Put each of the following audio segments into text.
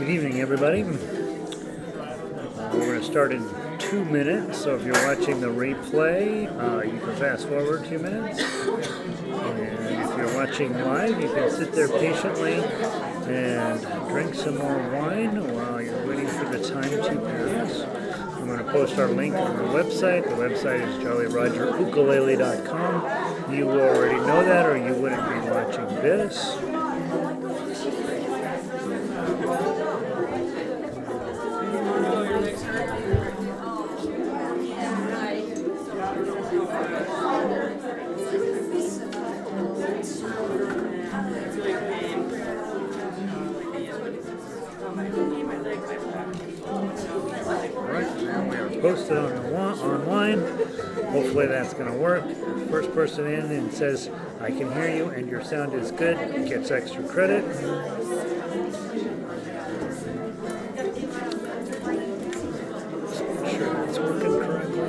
Good evening, everybody. We're going to start in 2 minutes, so if you're watching the replay, you can fast forward 2 minutes. And if you're watching live, you can sit there patiently and drink some more wine while you're waiting for the time to pass. I'm going to post our link on the website. The website is jollyrogerukulele.com. You already know that, or you wouldn't be watching this. Posted online. Hopefully that's going to work. First person in and says, I can hear you and your sound is good, gets extra credit. Just make sure that's working correctly.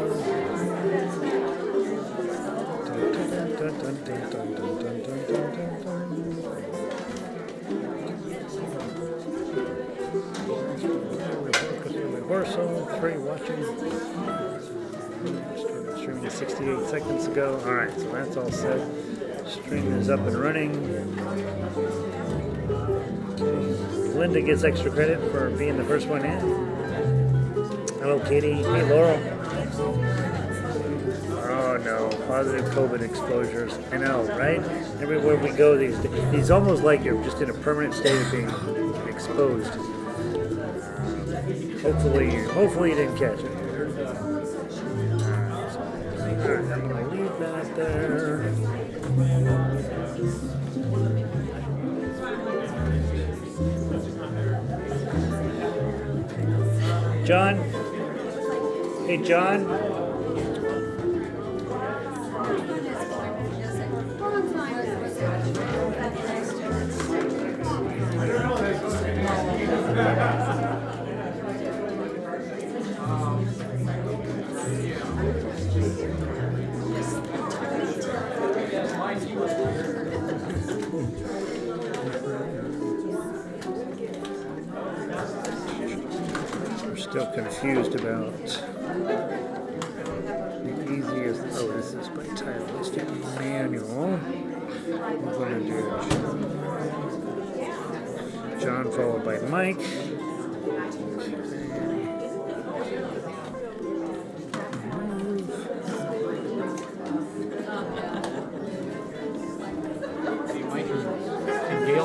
Rehearsal, 3 watching. Started streaming 68 seconds ago. Alright, so that's all set. Stream is up and running. Linda gets extra credit for being the first one in. Hello, Katie. Hey, Laurel. Oh no, positive COVID exposures. I know, right? Everywhere we go these days, it's almost like you're just in a permanent state of being exposed. Hopefully you didn't catch it. Alright, I'm going to leave that there. John? Hey, John? Still confused about the easiest. Oh, this is by title. Let's do manual. We're going to do John followed by Mike.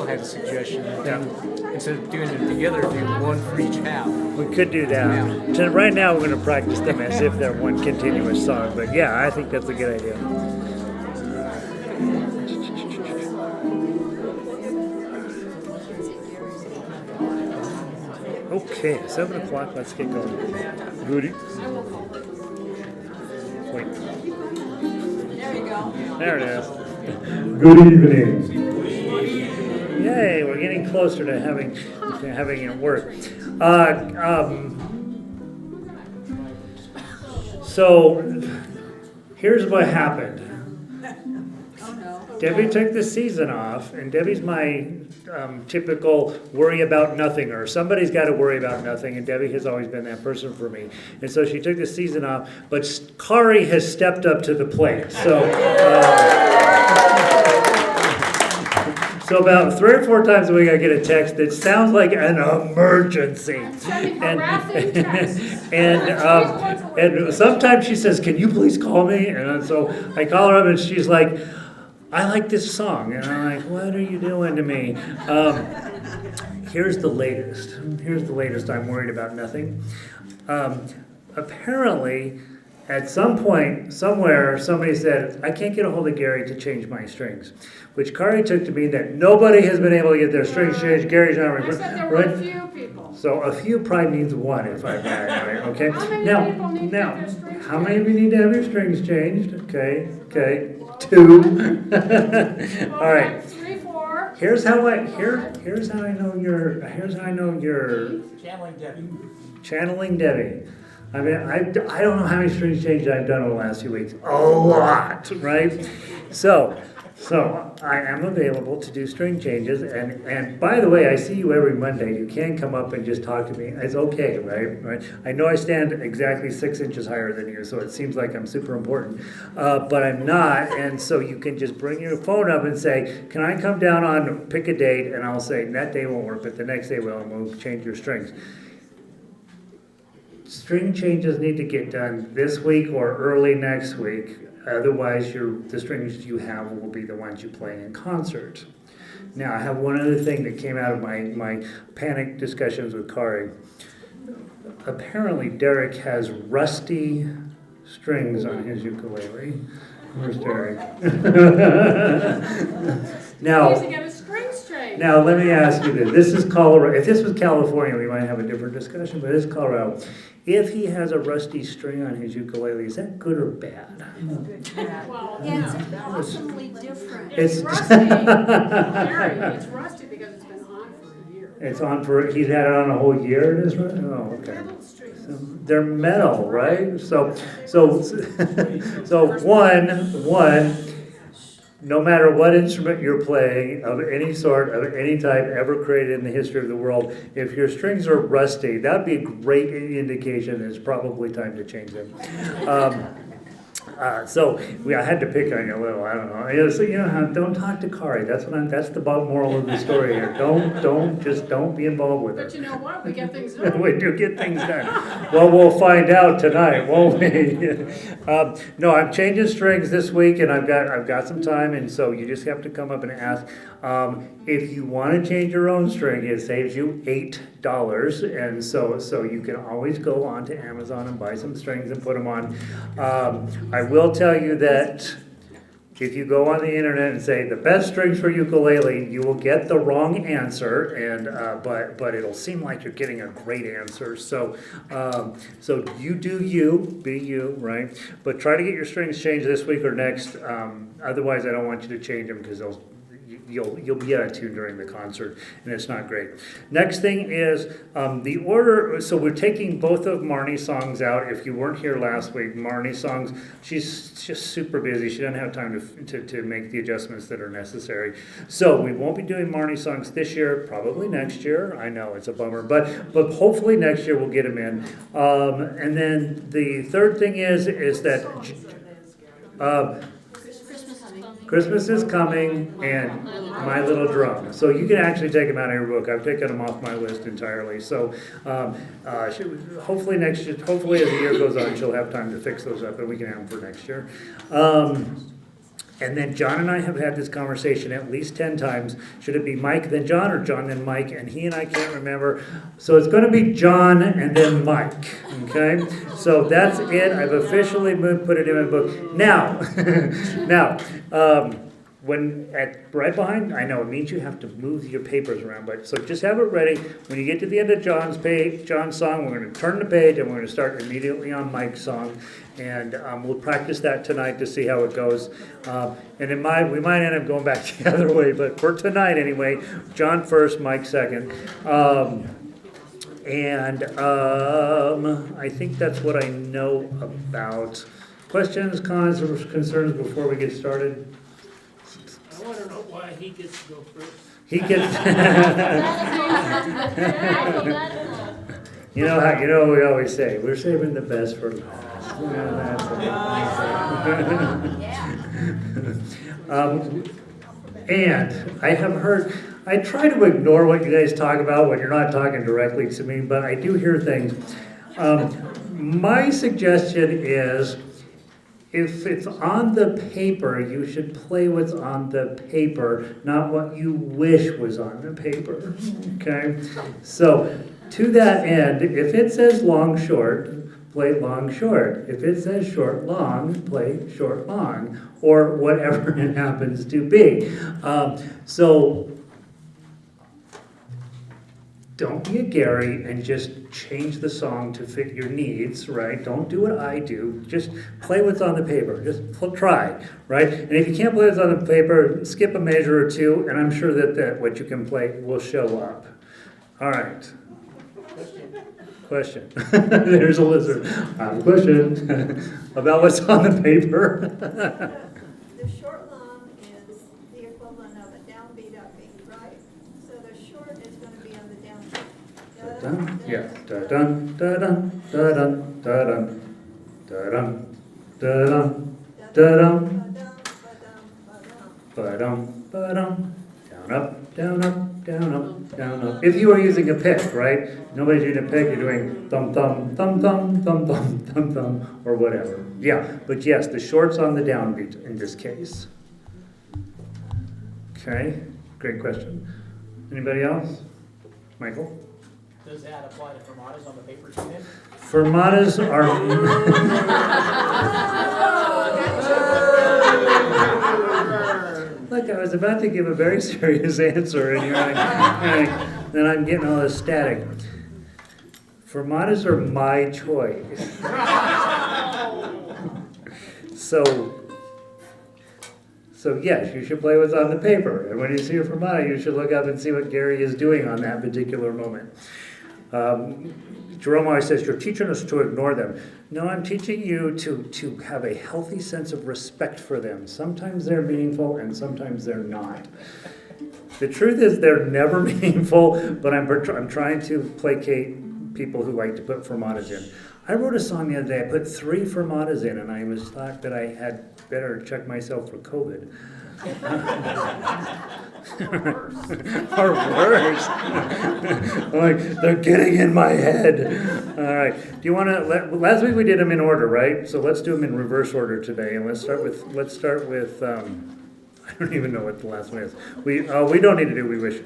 Had a suggestion that instead of doing them together, do one for each half. We could do that. Yeah. So right now we're going to practice them as if they're one continuous song, but yeah, I think that's a good idea. Okay, 7 o'clock, let's get going. Goody. Wait. There you go. There it is. Good evening. Yay, we're getting closer to having it work. So here's what happened. Oh no. Debbie took the season off, and Debbie's my typical worry about nothinger. Somebody's got to worry about nothing, and Debbie has always been that person for me. And so she took the season off, but Kari has stepped up to the plate. So about 3 or 4 times a week I get a text that sounds like an emergency. And sometimes she says, can you please call me? And so I call her up and she's like, I like this song. And I'm like, what are you doing to me? Here's the latest. I'm worried about nothing. Apparently, at some point, somewhere, somebody said, I can't get a hold of Gary to change my strings, which Kari took to mean that nobody has been able to get their strings changed. Gary's not I said there were a few people. So a few probably means 1 if I'm right, okay? How many people need to get their strings how many of you need to have your strings changed? Okay, 2. All right. 3, 4. Here's how I know you're channeling Debbie. I mean, I don't know how many strings changes I've done over the last few weeks. A lot, right? So So I am available to do string changes, and by the way, I see you every Monday. You can come up and just talk to me. It's okay, right? I know I stand exactly 6 inches higher than you, so it seems like I'm super important, but I'm not. And so you can just bring your phone up and say, "Can I come down on pick a date?" And I'll say that day won't work, but the next day will, and we'll change your strings. String changes need to get done this week or early next week. Otherwise, the strings you have will be the ones you play in concert. Now, I have one other thing that came out of my panic discussions with Kari. Apparently, Derek has rusty strings on his ukulele. Where's Derek? Now, He's to get his strings straight. now, let me ask you this. This is Colorado. If this was California, we might have a different discussion, but this is Colorado. If he has a rusty string on his ukulele, is that good or bad? Well, It's awesomely different. it's It's- rusty. Very, it's rusty because it's been on for a year. It's on he's had it on a whole year, it is, right? Oh, okay. Little strings. So they're metal, right? So one, no matter what instrument you're playing, of any sort, of any type, ever created in the history of the world, if your strings are rusty, that'd be a great indication it's probably time to change them. I had to pick on you a little. I don't know. So don't talk to Kari. That's the moral of the story here. Don't be involved with But her. you know what? We get things done. We do get things done. Well, we'll find out tonight, won't we? No, I'm changing strings this week, and I've got some time, and so you just have to come up and ask. If you want to change your own string, it saves you $8, and so you can always go on to Amazon and buy some strings and put them on. I will tell you that if you go on the internet and say the best strings for ukulele, you will get the wrong answer, and but it'll seem like you're getting a great answer. So you do you, be you, right? But try to get your strings changed this week or next. Otherwise, I don't want you to change them because you'll be out of tune during the concert, and it's not great. Next thing is the order. So we're taking both of Marnie's songs out. If you weren't here last week, Marnie's songs, she's just super busy. She doesn't have time to make the adjustments that are necessary. So we won't be doing Marnie's songs this year, probably next year. I know it's a bummer, but hopefully next year we'll get them in. And then the third thing is that Christmas is coming, and My Little Drum. So you can actually take them out of your book. I've taken them off my list entirely. So hopefully next year, hopefully as the year goes on, she'll have time to fix those up, and we can have them for next year. And then John and I have had this conversation at least 10 times. Should it be Mike then John, or John then Mike? And he and I can't remember. So it's going to be John and then Mike. Okay? So that's it. I've officially put it in my book. Now, right behind, I know it means you have to move your papers around, but so just have it ready. When you get to the end of John's song, we're going to turn the page and we're going to start immediately on Mike's song, and we'll practice that tonight to see how it goes. And we might end up going back the other way, but for tonight anyway, John first, Mike second. I think that's what I know about. Questions, comments, or concerns before we get started? I want to know why he gets to go first. He gets. You know what we always say, we're saving the best for last. And I have heard, I try to ignore what you guys talk about when you're not talking directly to me, but I do hear things. My suggestion is, if it's on the paper, you should play what's on the paper, not what you wish was on the paper, okay? So, to that end, if it says long, short, play long, short. If it says short, long, play short, long, or whatever it happens to be. So, don't be a Gary and just change the song to fit your needs, right? Don't do what I do. Just play what's on the paper. Just try, right? And if you can't play what's on the paper, skip a measure or two, and I'm sure that what you can play will show up. All right. Question. There's a lizard. I have a question about what's on the paper. The short long is It's gonna be on the down. Dun, yeah. Da dun da dun da dun da dun da dun da dun da dun. Ba-dum, ba-dum. Down, up, down, up, down, up, down, up. If you are using a pick, right? Nobody's using a pick, you're doing thumb, thumb, thumb, thumb, thumb, thumb, thumb, thumb, or whatever. Yeah, but yes, the short's on the downbeat in this case. Okay, great question. Anybody else? Michael? Does that apply to fermatas on the paper tune? Fermatas are. Look, I was about to give a very serious answer, and then I'm getting all this static. Fermatas are my choice. So yes, you should play what's on the paper. And when you see a fermata, you should look up and see what Gary is doing on that particular moment. Jerome always says, you're teaching us to ignore them. No, I'm teaching you to have a healthy sense of respect for them. Sometimes they're meaningful and sometimes they're not. The truth is they're never meaningful, but I'm trying to placate people who like to put fermatas in. I wrote a song the other day, I put 3 fermatas in, and I was thought that I had better check myself for COVID. Or worse. Like, they're getting in my head. All right. Do you want to last week we did them in order, right? So let's do them in reverse order today. And let's start with I don't even know what the last one is. We don't need to do we wish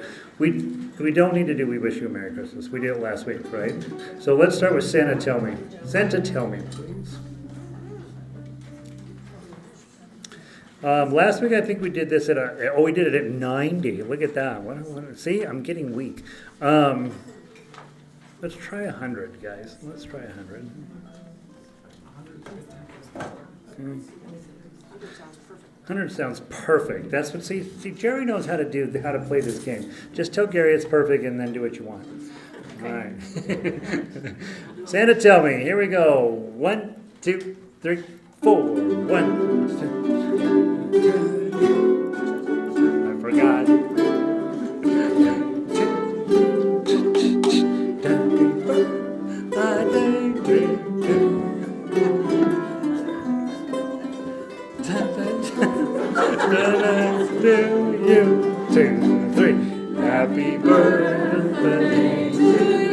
you a Merry Christmas. We did it last week, right? So let's start with Santa Tell Me. Santa Tell Me, please. Last week I think we did this we did it at 90. Look at that. See, I'm getting weak. Let's try 100, guys. Let's try 100. 100 sounds perfect. That's what. See, Jerry knows how to play this game. Just tell Gary it's perfect, and then do what you want. All right. Santa, tell me. Here we go. 1, 2, 3, 4. 1, 2. I forgot. To you. 2, 3. Happy birthday to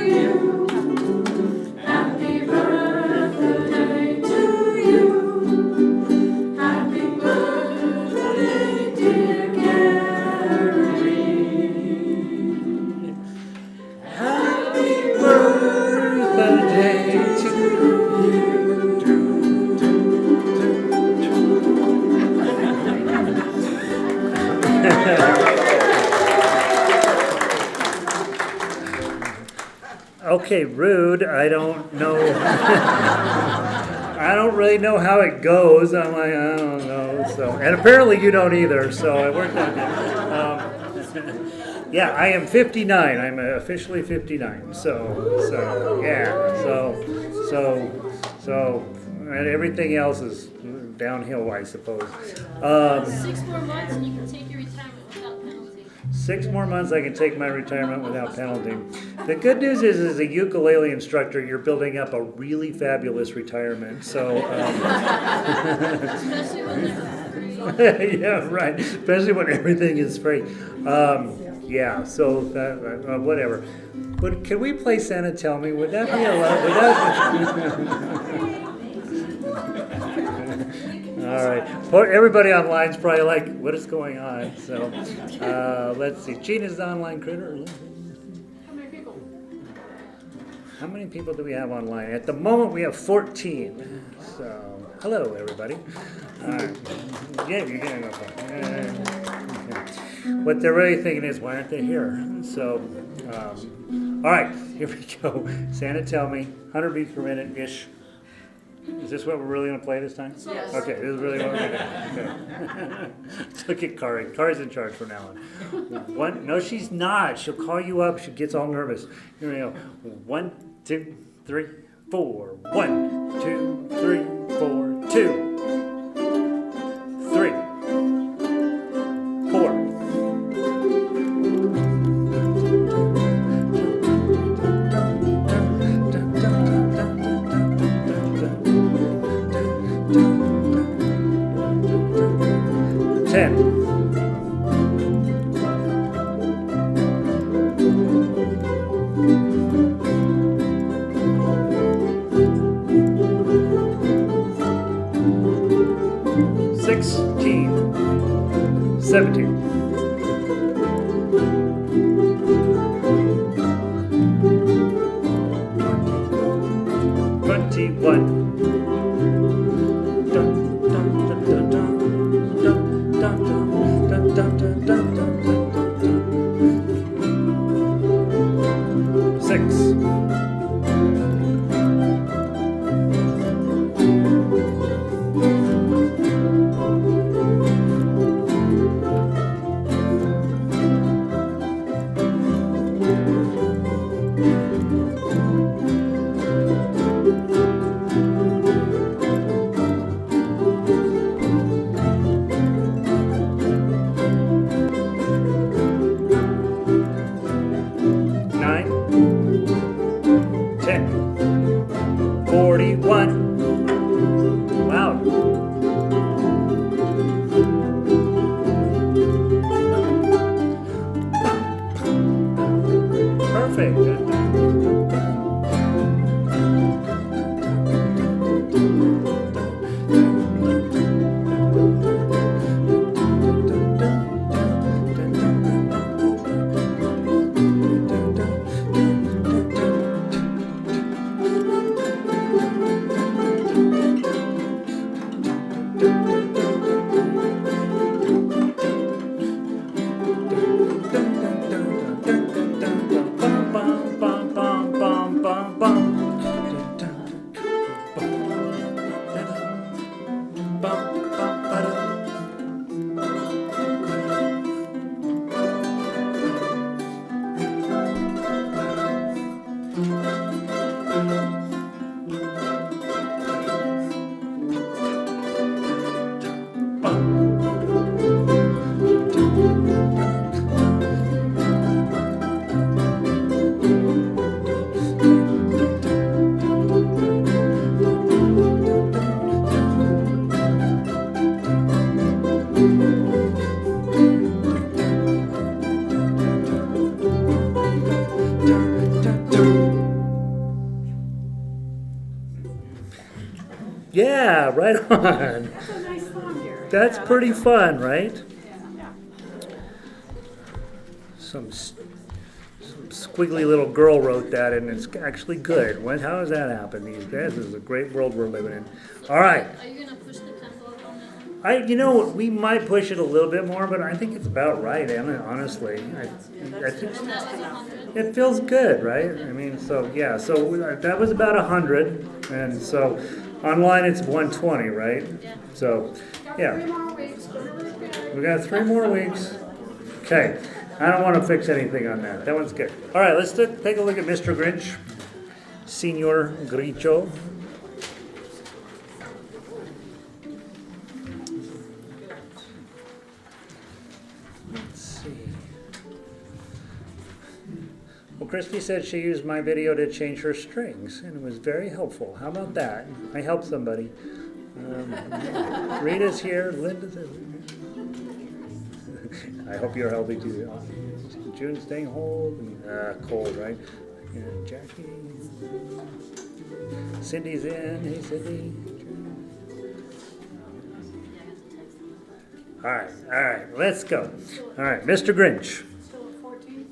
you. Happy birthday to you. Happy birthday, dear Gary. Happy birthday to you. Okay, rude. I don't know. I don't really know how it goes. I'm like, I don't know. So, and apparently you don't either. So it worked out good. Yeah, I am 59. I'm officially 59. So yeah. So, and everything else is downhill, I suppose. 6 more months and you can take your retirement without penalty. 6 more months I can take my retirement without penalty. The good news is, as a ukulele instructor, you're building up a really fabulous retirement. So, Especially when they're free. yeah, right. Especially when everything is free. Yeah. So whatever. But can we play Santa Tell Me? Would that be allowed? All right. Everybody online's probably like, what is going on? So let's see. Gina's the online critter. How many people do we have online? At the moment, we have 14. So, hello, everybody. All right. Yeah, you're getting no fun. Okay. What they're really thinking is, why aren't they here? So, all right, here we go. Santa, tell me, 100 beats per minute-ish. Is this what we're really going to play this time? Yes. Okay, this is really what we're going to do. Okay. Look at Kari. Kari's in charge from now on. No, she's not. She'll call you up. She gets all nervous. Here we go. 1, 2, 3, 4. 1, 2, 3, 4, 2. 3, 4. 6. Yeah, right on. That's a nice song, Gary. That's pretty fun, right? Yeah. Some squiggly little girl wrote that, and it's actually good. How does that happen these days? This is a great world we're living in. All right. Are you gonna push the tempo up on that one? You know, we might push it a little bit more, but I think it's about right, Anna, honestly. I think And that was 100. it feels good, right? I mean, so, yeah, so that was about 100, and so online it's 120, right? Yeah. So, Got yeah. 3 more weeks. Good. We got 3 more weeks. Okay, I don't want to fix anything on that. That one's good. All right, let's take a look at Mr. Grinch, Signor Grincho. Let's see. Well, Christie said she used my video to change her strings, and it was very helpful. How about that? I helped somebody. Rita's here. Linda's here. I hope you're healthy too. June staying cold, right? And Jackie. Cindy's in. Hey, Cindy. All right, let's go. All right, Mr. Grinch. Still at 14?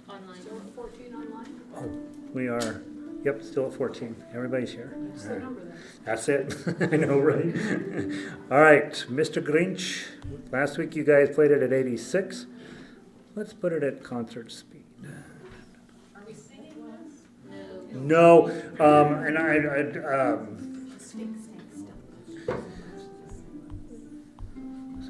Online. Still at 14 online? Oh, we are, yep, still at 14. Everybody's here. What's All the right. number then? That's it. I know, right? All right, Mr. Grinch. Last week you guys played it at 86. Let's put it at concert speed. Are we singing this? No. No, and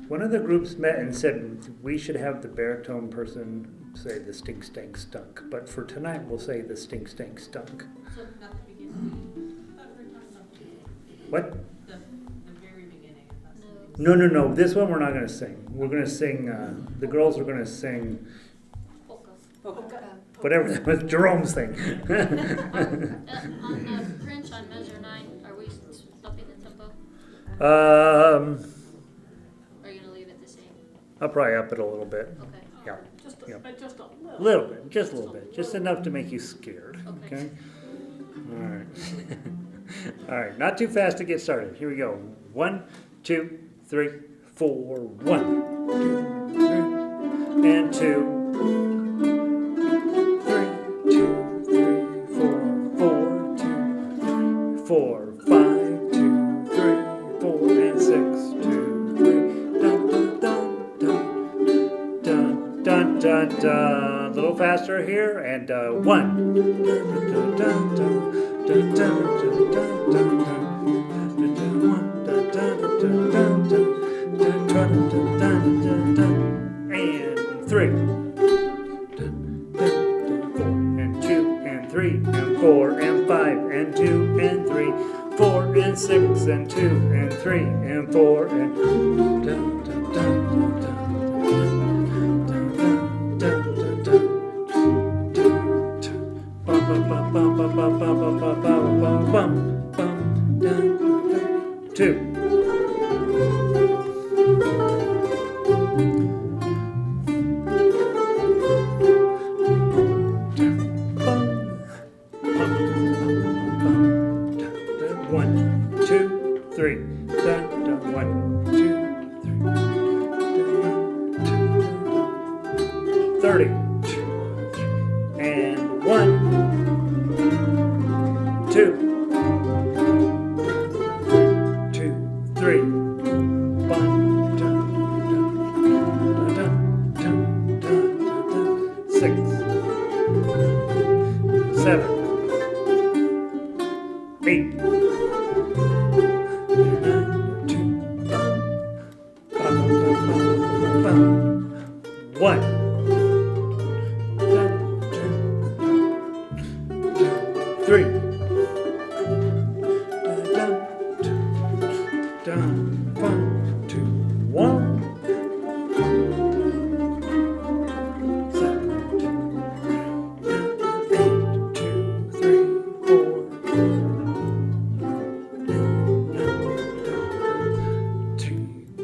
one of the groups met and said we should have the baritone person say the stink stank stunk, but for tonight we'll say the stink stank stunk. So not the beginning. What? The very beginning. No. This one we're not going to sing. We're going to sing. The girls are going to sing Polka. whatever that was Jerome's thing. On Grinch on measure 9, are we upping the tempo? Or are you gonna leave it the same? I'll probably up it a little bit. Okay. Yeah, Just yeah. just a little. Little bit, just a little bit, just enough to make you scared. Okay. Okay. All right. All right. Not too fast to get started. Here we go. 1, 2, 3, 4. 1, 2, 3, and 2. 4, 5, 2, 3, 4, and 6, 2, 3. Dun dun dun dun dun dun dun. Little little faster here, and 1. And 3. And 2 and 3 and 4 and 5 and 2 and 3, 4 and 6 and 2 and 3 and 4 and two. One, two, three. Dun, dun, 1, 2, 3. 30. And 1, 2, 2, 3. 1, dun, dun, dun, dun, dun, dun, 6, 7, 8. 1, 3. 1, 2, 1. 7, 8, 2, 3, 4.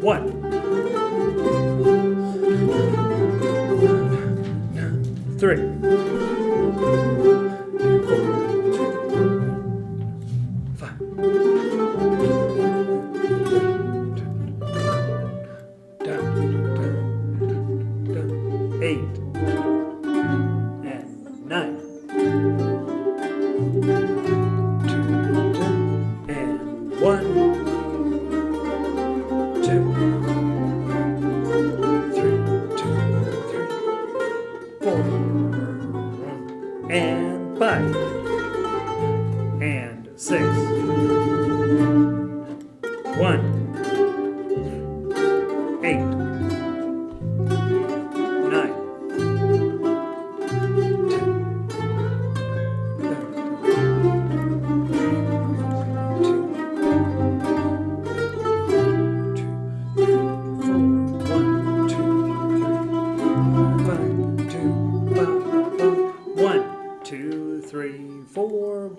1. 3. 5. 8. And 9. 2. And 1. 2. 4 and 5 and 6. 1, 8, 9,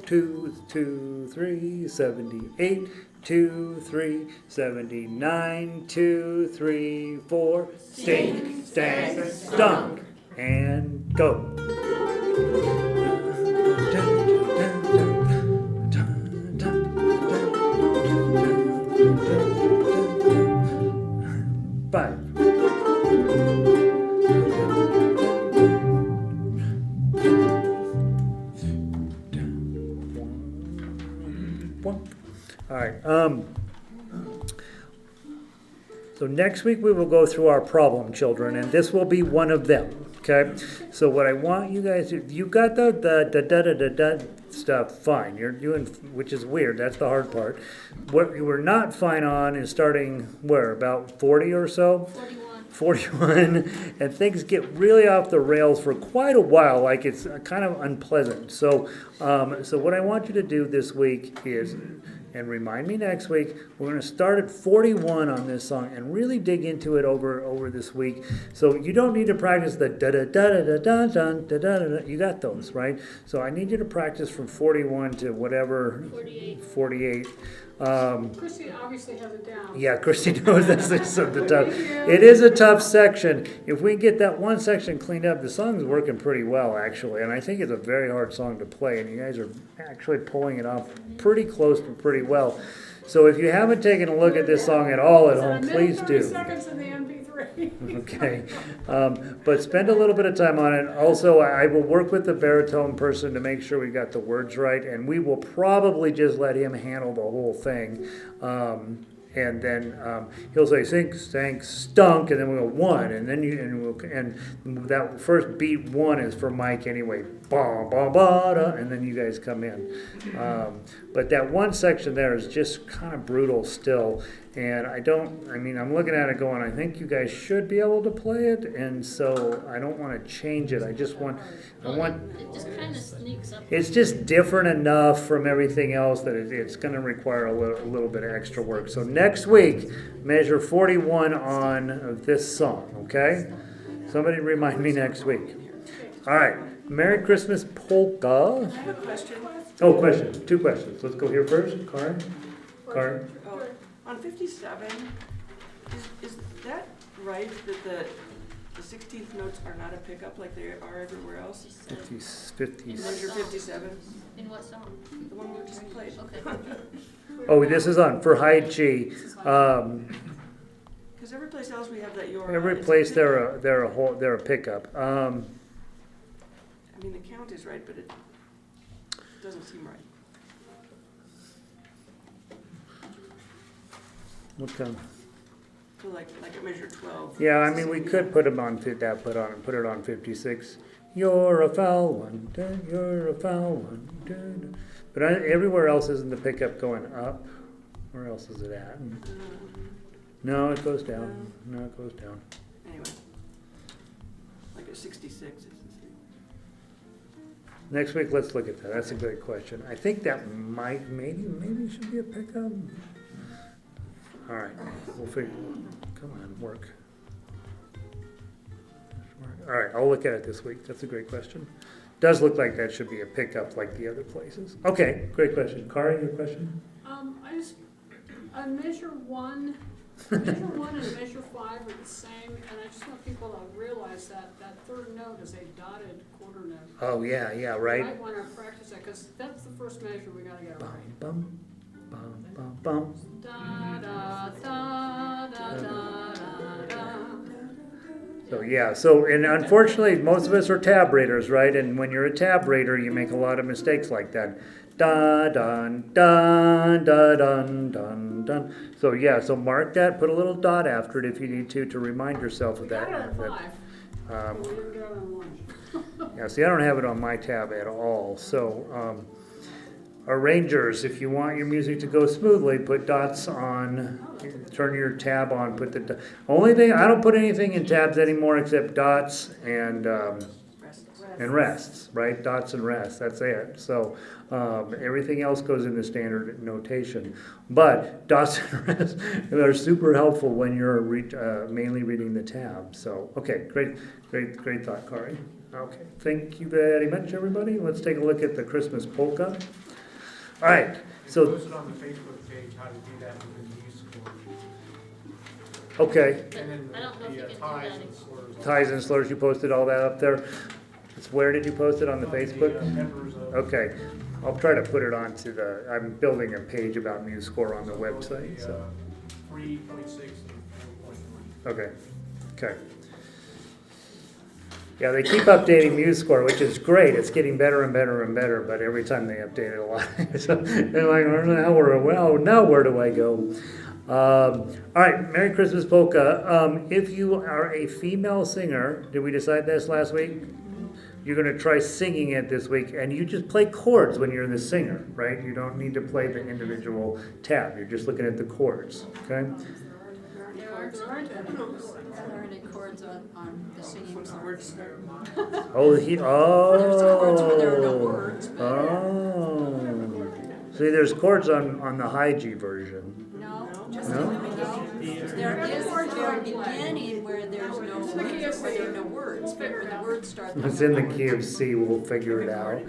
2, 2, 3, 78, 2, 3, 79, 2, 3, 4, stink, stank, stunk, and go. 5. 1. All right. So next week we will go through our problem children, and this will be one of them. Okay. So what I want you guys to, you got the da stuff fine. You're doing, which is weird. That's the hard part. What you were not fine on is starting where, about 40 or so. 41, and things get really off the rails for quite a while, like it's kind of unpleasant. So what I want you to do this week is, and remind me next week, we're going to start at 41 on this song and really dig into it over this week. So you don't need to practice the da da da da da da da da da. You got those, right? So I need you to practice from 41 to whatever 48. Christie obviously has it down. Yeah, Christie knows that's the tough. It is a tough section. If we get that one section cleaned up, the song's working pretty well, actually. And I think it's a very hard song to play, and you guys are actually pulling it off pretty close to pretty well. So if you haven't taken a look at this song at all at home, please do. 30 seconds in the MP3. Okay, but spend a little bit of time on it. Also, I will work with the baritone person to make sure we got the words right, and we will probably just let him handle the whole thing. and then he'll say sink, stank, stunk, and then we'll go 1, and then and that first beat 1 is for Mike anyway, ba ba ba da, and then you guys come in. But that one section there is just kind of brutal still, and I'm looking at it going, I think you guys should be able to play it, and so I don't want to change it. I just want. It just kind of sneaks up. It's just different enough from everything else that it's going to require a little bit of extra work. So next week, measure 41 on this song, okay? Somebody remind me next week. All right, Merry Christmas Polka. I have a question. Oh, question. 2 questions. Let's go here first. Karen? Oh, on 57, is that right that the 16th notes are not a pickup like they are everywhere else? 50. Measure 57, In what song? the one we just played. Okay. Oh, this is on for high G. Because every place else we have that you're. Every place they're a pickup. I mean, the count is right, but it doesn't seem right. What kind? So like a measure 12. Yeah, I mean, we could put it on 56. You're a foul one, you're a foul one. But everywhere else isn't the pickup going up. Where else is it at? No, it goes down. No, it goes down. Anyway, like a 66 is the same. Next week, let's look at that. That's a great question. I think that maybe should be a pickup. All right, we'll figure. Come on, work. All right, I'll look at it this week. That's a great question. Does look like that should be a pickup like the other places. Okay, great question. Kari, your question? On measure 1, measure 1 and measure 5 are the same, and I just want people to realize that that third note is a dotted quarter note. Oh, yeah, You right. might want to practice that, because that's the first measure we gotta get right. Bum, bum, bum, bum. Da da da da da da da. So, yeah, and unfortunately, most of us are tab readers, right? And when you're a tab reader, you make a lot of mistakes like that. Da dun dun da dun dun dun. So yeah, so mark that, put a little dot after it if you need to remind yourself of We that. got it on 5, but we didn't get it on 1. Yeah, see, I don't have it on my tab at all. So, arrangers, if you want your music to go smoothly, put dots on. Turn your tab on. Put the only thing I don't put anything in tabs anymore except dots and rests. Right? Dots and rests. That's it. So everything else goes in the standard notation. But dots and rests are super helpful when you're mainly reading the tab. So okay, great thought, Kari. Okay, thank you very much, everybody. Let's take a look at the Christmas polka. All right, so Posted on the Facebook page how to do that with the musical. okay, But And then I don't know if you the can do ties that. and slurs. ties and slurs. You posted all that up there. Where did you post it on the Facebook? Members of. Okay, I'll try to put it onto I'm building a page about MuseScore on the website. So 3.6 and 4.1. okay. Yeah, they keep updating MuseScore, which is great. It's getting better and better and better, but every time they update it a lot. So they're like, now where do I go? All right, Merry Christmas Polka. If you are a female singer, did we decide this last week? You're going to try singing it this week, and you just play chords when you're the singer, right? You don't need to play the individual tab. You're just looking at the chords, okay? There aren't any chords on the singing parts. Oh, There's chords where there are no words, but Oh. See, there's chords on the high G version. no, just No? in the beginning. There is a very beginning where there's no words, but when the words start. It's in the key of C. We'll figure it out.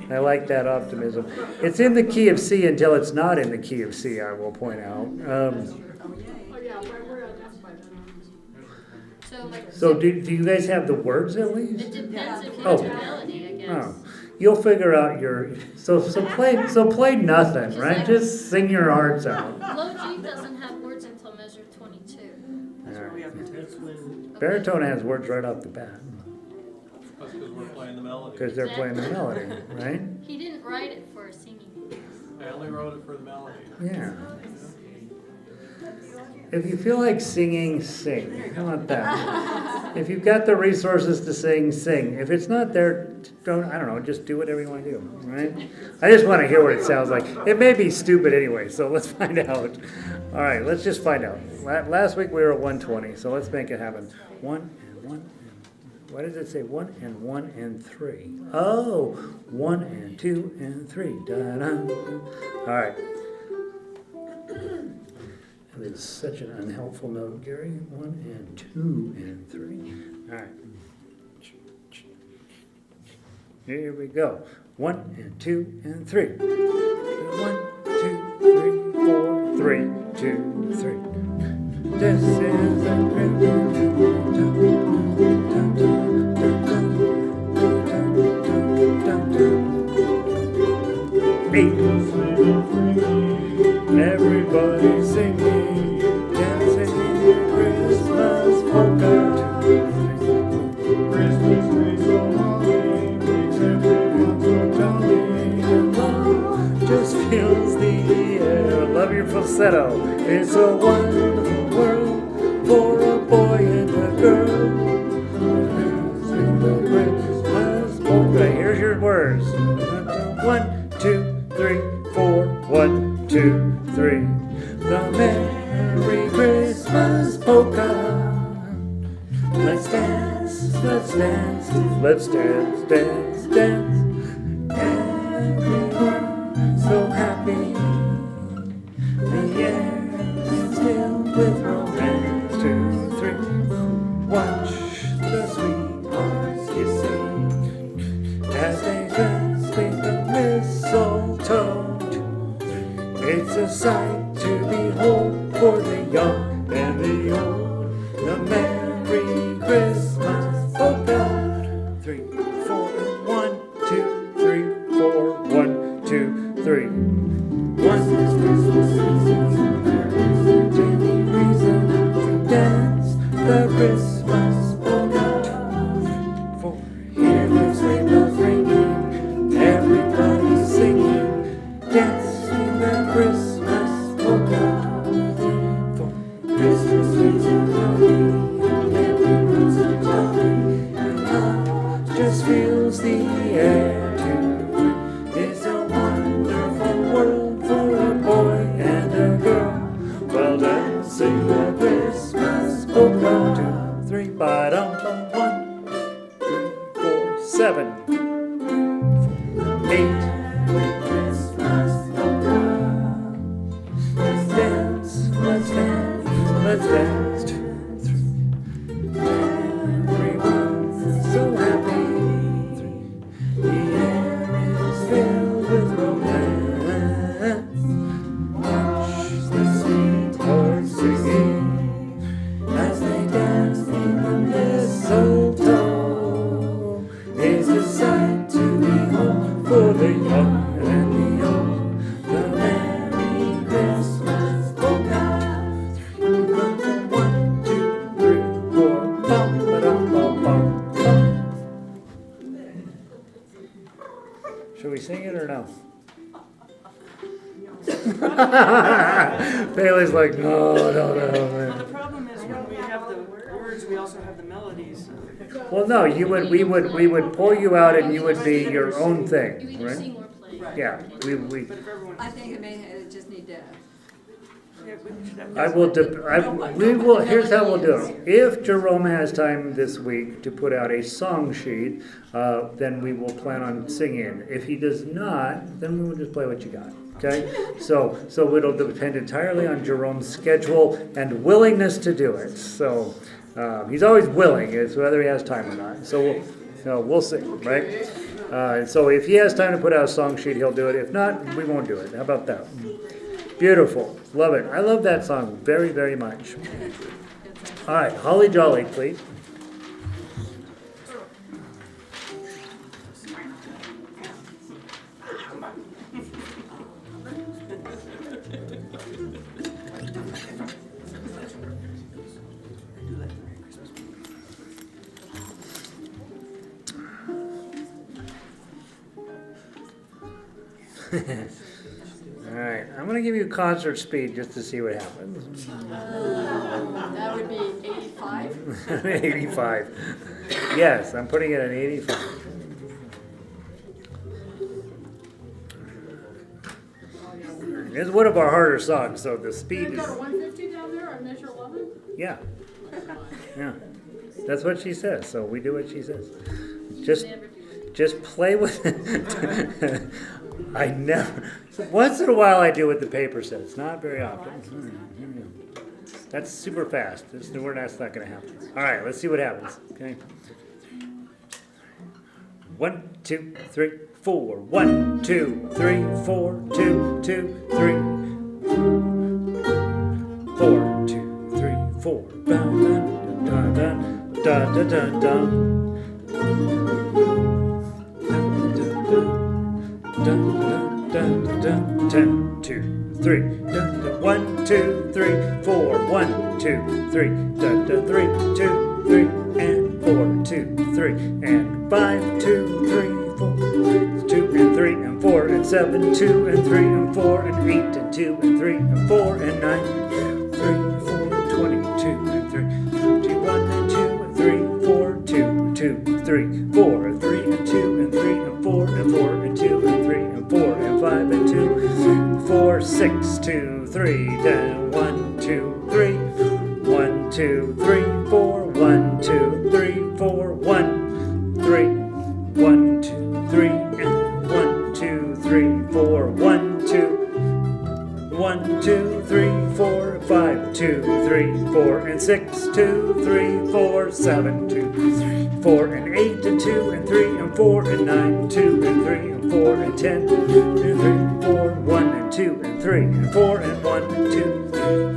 I like that optimism. It's in the key of C until it's not in the key of C, I will point out. Oh, yeah, we're identified that. So, So do you guys have the words at least? it depends if you Oh. have a melody, I guess. Oh, you'll figure out so play nothing, right? Just sing your hearts out. Low G doesn't have words until measure 22. That's where we have to That's when, Baritone has words right off the bat That's because we're playing the melody. because they're playing the melody, right? He didn't write it for a singing piece. I only wrote it for the melody. Yeah. If you feel like singing, sing. How about that? If you've got the resources to sing, sing. If it's not there, I don't know, just do whatever you want to do, right? I just want to hear what it sounds like. It may be stupid anyway, so let's find out. All right, let's just find out. Last week we were at 120, so let's make it happen. 1 and 1 and, why does it say 1 and 1 and 3? Oh, 1 and 2 and 3. Da-da. All right. That is such an unhelpful note, Gary. 1 and 2 and 3. All right. Here we go. 1 and 2 and 3. 1, 2, 3, 4, 3, 2, 3. This is a great 8. Everybody singing, dancing, Christmas polka. Christmas tree so holly, makes everyone so jolly. And love just fills the air. Love your falsetto. It's a wonderful world for a boy and a girl. Sing the Christmas polka. Here's your words. 1, 2, 3, 4. 1, 2, 3. The Merry Christmas polka. Let's dance, let's dance, let's dance, dance, dance. Everyone so happy. The air is filled with romance. 2, 3. Watch the sweethearts kissing as they dance beneath the mistletoe. It's a sight to behold for the young and the old. The Merry Christmas polka. 3, 4, 1, 2, 3, 4, 1, 2, 3. 1 any reason to dance the Christmas polka. 4, hear the sleigh bells ringing, everybody singing, dancing the Christmas polka. 4, Christmas trees are happy, everyone's so jolly, and love just fills the air. 2, it's a wonderful world for a boy and a girl. Well, dancing the Christmas polka. 2, 3, ba-dum, 1, 2, 3, 4, 7, 8. Let's dance, let's dance, let's dance. 2, 3. Everyone's so happy. 3. The air is filled with romance. Watch the sweethearts singing as they dance in the mistletoe. It's a sight to behold for the young and the old. The Merry Christmas polka. 1, 2, 3, 4. Bum, ba-dum, bum, bum, bum. Should we sing it or no? Bailey's like, no. Well, the problem is when we have the words, we also have the melodies. Well, no, we would pull you out and you would be your own You thing, either right? sing or play. Right. Yeah, we, But if everyone, I think it may just need to. yeah, we should have. we will, here's how we'll do it. If Jerome has time this week to put out a song sheet, then we will plan on singing. If he does not, then we will just play what you got, okay? So it'll depend entirely on Jerome's schedule and willingness to do it. So, he's always willing, it's whether he has time or not. So we'll see, right? So if he has time to put out a song sheet, he'll do it. If not, we won't do it. How about that? Beautiful. Love it. I love that song very, very much. All right, Holly Jolly, please. All right, I'm going to give you concert speed just to see what happens. That would be 85. 85. Yes, I'm putting it at 85. It's one of our harder songs, so the speed You've is, got a 150 down there on measure 11? yeah. Yeah. That's what she says, so we do what she says. Just play with it. I never, once in a while I do what the paper says, not very often. That's super fast. That's not going to happen. All right, let's see what happens. Okay. 1, 2, 3, 4. 1, 2, 3, 4. 2, 2, 3. 4, 2, 3, 4. Dun, dun, dun, dun, dun, dun, dun. Dun, dun, dun, dun. 10, 2, 3. Dun, dun. 1, 2, 3, 4. 1, 2, 3. Dun, dun, 3, 2, 3, and 4, 2, 3, and 5, 2, 3, 4, 2 and 3 and 4 and 7, 2 and 3 and 4 and 8 and 2 and 3 and 4 and 9, 3, 4, 22 and 3, 21 and 2 and 3, 4, 2, 2, 3, 4, 3 and 2 and 3 and 4 and 4 and 2 and 3 and 4 and 5 and 2, 4, 6, 2, 3, down 1, 2, 3, 1, 2, 3, 4, 1, 2, 3, 4, 1, 3, 1, 2, 3, and 1, 2, 3, 4, 1, 2, 1, 2, 3, 4, 5, 2, 3, 4, and 6, 2, 3, 4, 7, 2, 3, 4, and 8, and 2, and 3, and 4, and 9, 2, and 3, and 4, and 10, 2, and 3, 4, 1, and 2, and 3, and 4, and 1, and 2,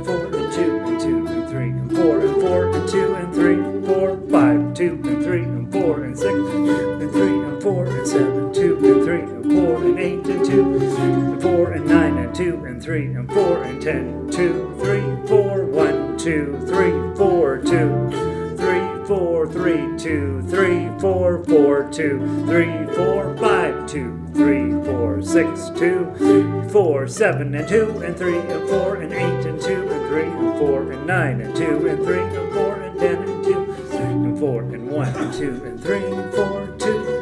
4, and 2, and 2, and 3, and 4, and 4, and 2, and 3, 4, 5, 2, and 3, and 4, and 6, and 3, and 4, and 7, 2, and 3, and 4, and 8, and 2, and 4, and 9, and 2, and 3, and 4, and 10, 2, 3, 4, 1, 2, 3, 4, 2, 3, 4, 3, 2, 3, 4, 4, 2, 3, 4, 5, 2, 3, 4, 6, 2, 4, 7, and 2, and 3, and 4, and 8, and 2, and 3, and 4, and 9, and 2, and 3, and 4, and 10, and 2, and 4, and 1, and 2, and 3, and 4, 2,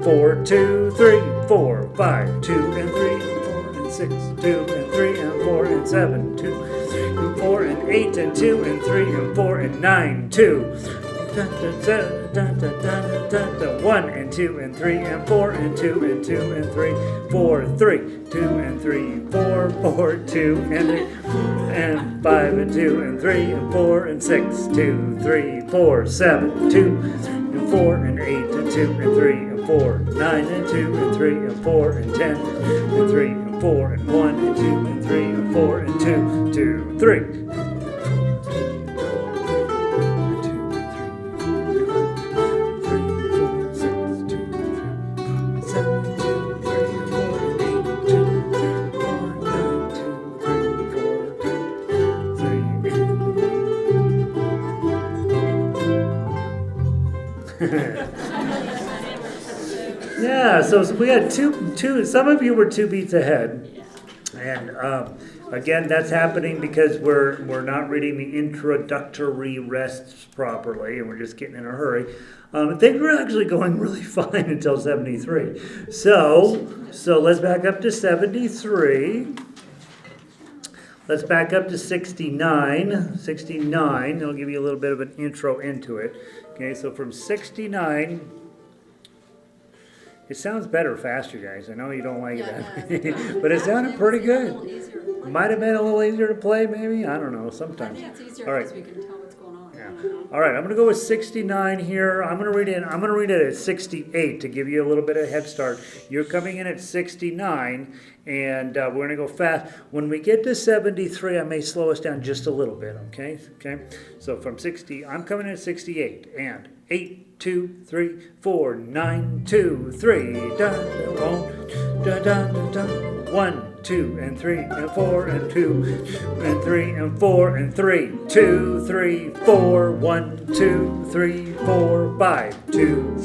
4, 2, 3, 4, 5, 2, and 3, and 4, and 6, 2, and 3, and 4, and 7, 2, and 4, and 8, and 2, and 3, and 4, and 9, 2, 1, and 2, and 3, and 4, and 2, and 2, and 3, 4, 3, 2, and 3, 4, 4, 2, and 3, and 5, and 2, and 3, and 4, and 6, 2, 3, 4, 7, 2, and 4, and 8, and 2, and 3, and 4, 9, and 2, and 3, and 4, and 10, and 3, and 4, and 1, and 2, and 3, and 4, and 2, 2, 3. Yeah, so we had two. Some of you were 2 beats ahead, and again, that's happening because we're not reading the introductory rests properly, and we're just getting in a hurry. Things were actually going really fine until 73. So let's back up to 73. Let's back up to 69. 69. It'll give you a little bit of an intro into it. Okay, so from 69. It sounds better faster, guys. I know you don't like that, but it sounded pretty good. Might have been a little easier to play, maybe. I don't know. Sometimes. I think it's easier All right. because we can tell what's going on. Yeah. All right. I'm going to go with 69 here. I'm going to read it at 68 to give you a little bit of head start. You're coming in at 69, and we're going to go fast. When we get to 73, I may slow us down just a little bit. Okay. So from 60, I'm coming in at 68, and 8, 2, 3, 4, 9, 2, 3, dun, dun, dun, dun, 1, 2, and 3, and 4, and 2, and 3, and 4, and 3, 2, 3, 4, 1, 2, 3, 4, 5, 2,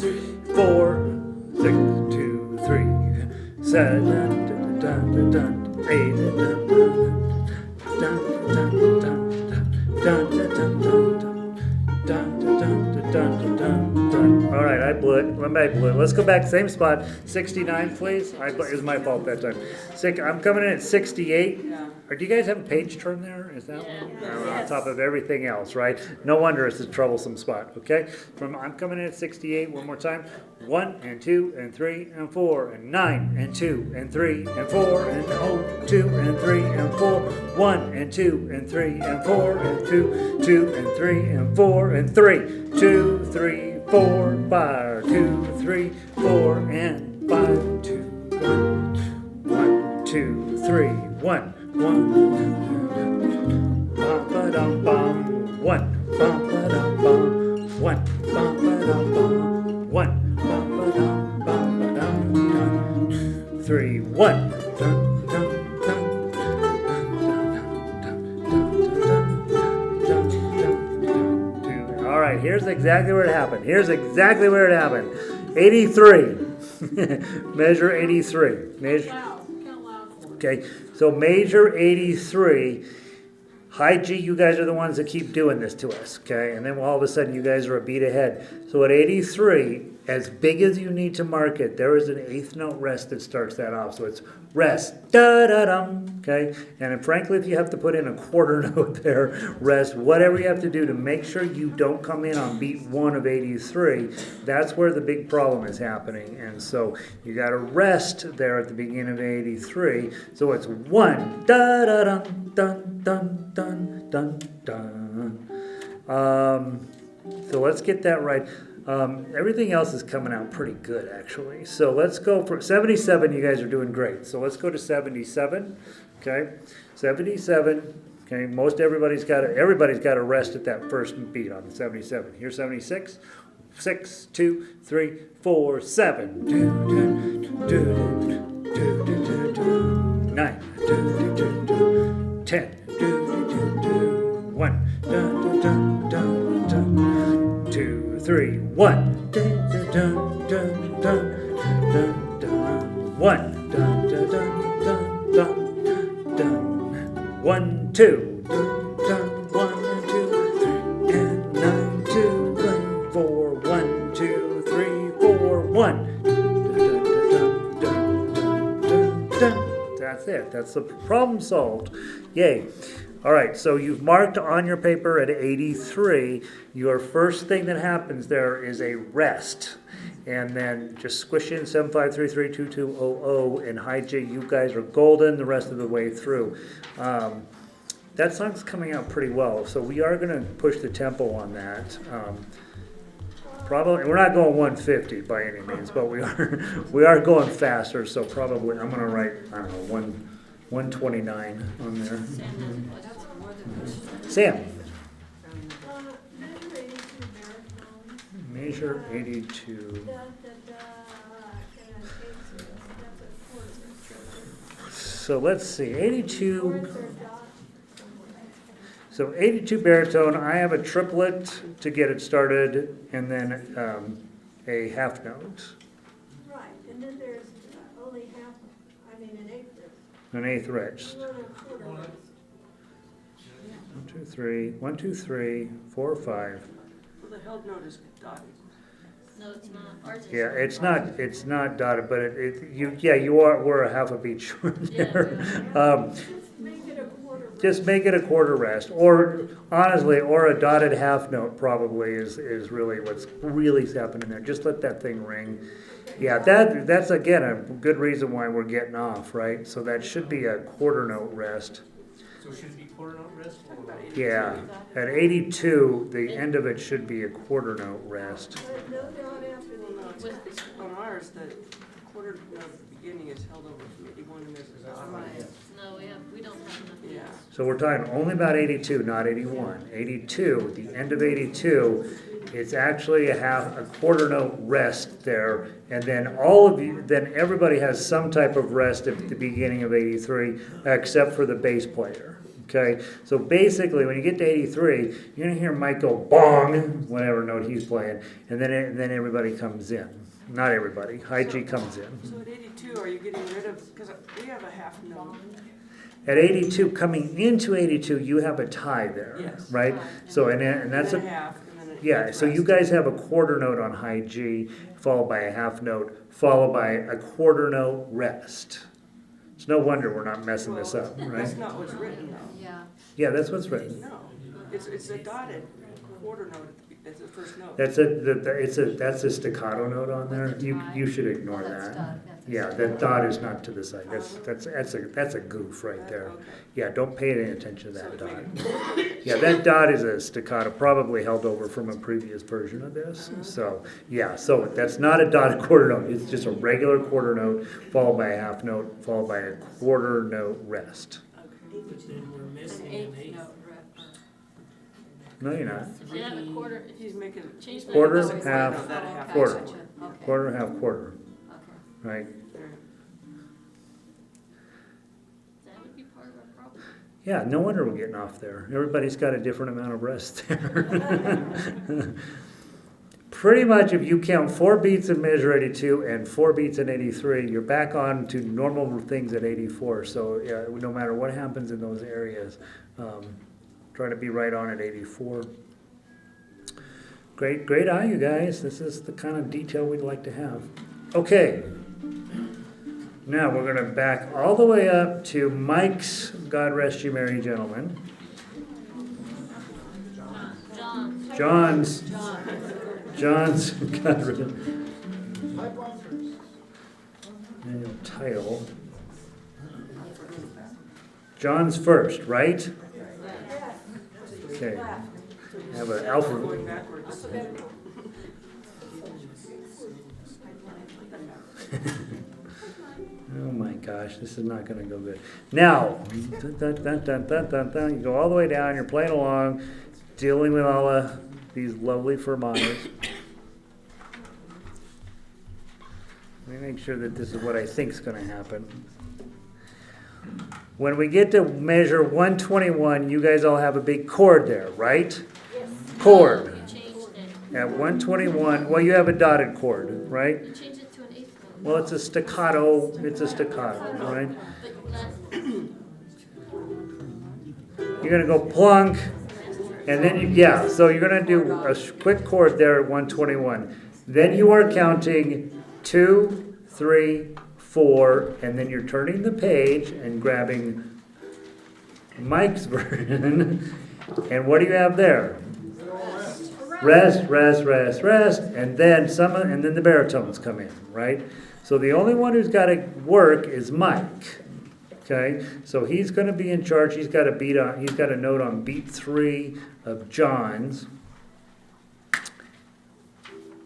4, 6, 2, 3, 7, dun, dun, dun, dun, 8, dun, dun, dun, dun, dun, dun, dun, dun, dun, dun. Dun, dun, dun, dun, dun, dun, dun. All right, I blew it. Let's go back, same spot. 69, please. It was my fault that time. I'm coming in at 68. Yeah. Or do you guys have a page turn there? Is that one? On top of everything else, right? No wonder it's a troublesome spot. Okay. I'm coming in at 68. One more time. 1 and 2 and 3 and 4 and 9 and 2 and 3 and 4 and 2 and 3 and 4. 1 and 2 and 3 and 4 and 2 and 3 and 4 and 3. 2, 3, 4, 5. 2, 3, 4 and 5. 2, 1, 2, 3, 1. 1. Bum ba dum bum. 1. Bum ba dum bum. 1. Bum ba dum bum. 1. Bum ba dum bum ba dum. 3, 1. Dun, dun, dun, dun. All right, here's exactly where it happened. 83. Measure 83. Count loud for me. Okay, so measure 83. High G, you guys are the ones that keep doing this to us, okay? And then all of a sudden you guys are a beat ahead. So at 83, as big as you need to mark it, there is an eighth note rest that starts that off. So it's rest, da-da-dum, okay? And frankly, if you have to put in a quarter note there, rest, whatever you have to do to make sure you don't come in on beat 1 of 83, that's where the big problem is happening. And so you got to rest there at the beginning of 83. So it's 1, da-da-dum, dun, dun, dun, dun, dun. So let's get that right. Everything else is coming out pretty good, actually. So let's go for 77. You guys are doing great. So let's go to 77. Okay, 77. Okay, everybody's got to rest at that first beat on 77. Here's 76. 6, 2, 3, 4, 7. 9. 10. 1. 2, 3, 1. 1. 1, 2. 1 and 2, 3 and 9, 2 and 4. 1, 2, 3, 4, 1. That's it. That's the problem solved. Yay. All right, so you've marked on your paper at 83. Your first thing that happens there is a rest. And then just squish in 7533220 and high G. You guys are golden the rest of the way through. That song's coming out pretty well, so we are going to push the tempo on that. Probably we're not going 150 by any means, but we are going faster. So probably I'm going to write 129 on there. Sam. Measure 82. So let's see, 82. So 82 baritone, I have a triplet to get it started, and then a half note. Right, and then there's only an eighth rest. An eighth rest. 1, 2, 3, 1, 2, 3, 4, 5. Well, the held note is dotted. No, it's not. Ours is. Yeah, it's not dotted, but we're a half a beat short there. Just make it a quarter rest, or honestly, or a dotted half note probably is really what's really happening there. Just let that thing ring. Yeah, that's again a good reason why we're getting off, right? So that should be a quarter note rest. So it should be quarter note rest? Yeah, at 82, the end of it should be a quarter note rest. On ours, the quarter note at the beginning is held over from 81 and there's a dot. No, we don't have enough. Yeah. So we're talking only about 82, not 81. 82, the end of 82, it's actually a quarter note rest there, and then then everybody has some type of rest at the beginning of 83, except for the bass player. Okay, so basically, when you get to 83, you're gonna hear Mike go bong, whatever note he's playing, and then everybody comes in. Not everybody. High G comes in. So at 82, are you getting rid of, because we have a half note. At 82, coming into 82, you have a tie there, Yes. right? So and that's And then a a half, and then yeah. So you guys have a quarter note on high G, followed by a half note, followed by a quarter note rest. It's no wonder we're not messing this up, right? That's not what's written though. Yeah. Yeah, that's what's written. No, it's a dotted quarter note at the first note. That's a staccato note on there. You should ignore Oh, that's that. dot, that's a Yeah, dot. that dot is not to the side. That's a goof right there. Okay. Yeah, don't pay any attention to that dot. Yeah, that dot is a staccato, probably held over from a previous version of this. So yeah, so that's not a dotted quarter note. It's just a regular quarter note followed by a half note, followed by a quarter note rest. But then we're An missing an eighth eighth. note. No, you're not. So you have a quarter, if He's making. Change the- Quarter, No, it's not, half, no, that half. quarter. Okay. Quarter, half, quarter, Okay. right? that would be part of our problem. Yeah, no wonder we're getting off there. Everybody's got a different amount of rest there. Pretty much if you count 4 beats in measure 82 and 4 beats in 83, you're back on to normal things at 84. So yeah, no matter what happens in those areas, try to be right on at 84. Great eye, you guys. This is the kind of detail we'd like to have. Okay. Now we're going to back all the way up to Mike's God Rest You Merry Gentlemen. John's God Rest Manual title. John's first, right? Okay. I have an alphabet. Going backwards. Oh my gosh, this is not going to go good. Now, dun, dun, dun, dun, dun, dun, dun, you go all the way down, you're playing along, dealing with all of these lovely fermatas. Let me make sure that this is what I think is going to happen. When we get to measure 121, you guys all have a big chord there, right? Yes. Chord. You changed it. At 121, well, you have a dotted chord, right? You changed it to an eighth note. Well, it's a staccato, right? But last, You're going to go plunk, and then, so you're going to do a quick chord there at 121. Then you are counting 2, 3, 4, and then you're turning the page and grabbing Mike's version. And what do you have there? Rest, rest, rest, rest, and then the baritones come in, right? So the only one who's got to work is Mike. Okay, so he's going to be in charge. He's got a note on beat 3 of John's.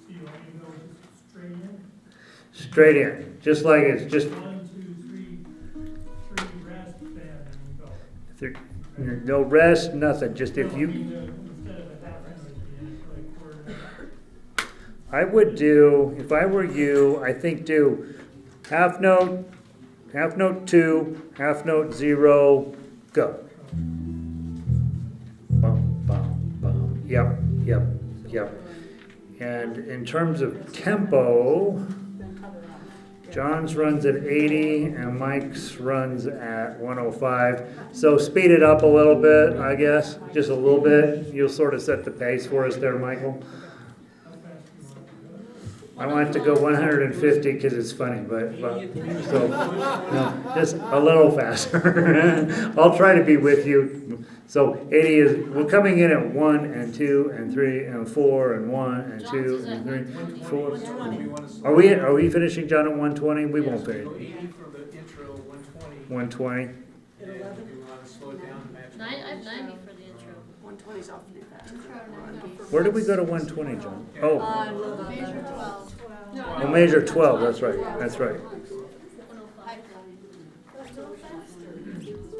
You want me to go straight in? Straight in, just like it's just 1, 2, 3 rest, bam, and we go. no rest, nothing. Just if No, I you, mean, instead of a half note, you like quarter note. I would do, if I were you, I think do half note 2, half note 0, go. Bum, bum, bum. Yep. And in terms of tempo, John's runs at 80 and Mike's runs at 105. So speed it up a little bit, I guess, just a little bit. You'll sort of set the pace for us there, Michael. I want it to go 150 because it's funny, but no, just a little faster. I'll try to be with you. So 80 is, we're coming in at 1 and 2 and 3 and 4 and 1 and 2 and 3, 4. Are we finishing John at 120? We won't finish. 80 for the intro, 120. 120. And if you want to slow it down, match. I have 90 for the intro. 120's awfully fast. Where did we go to 120, John? Oh, Measure 12. oh, measure 12. That's right. 105.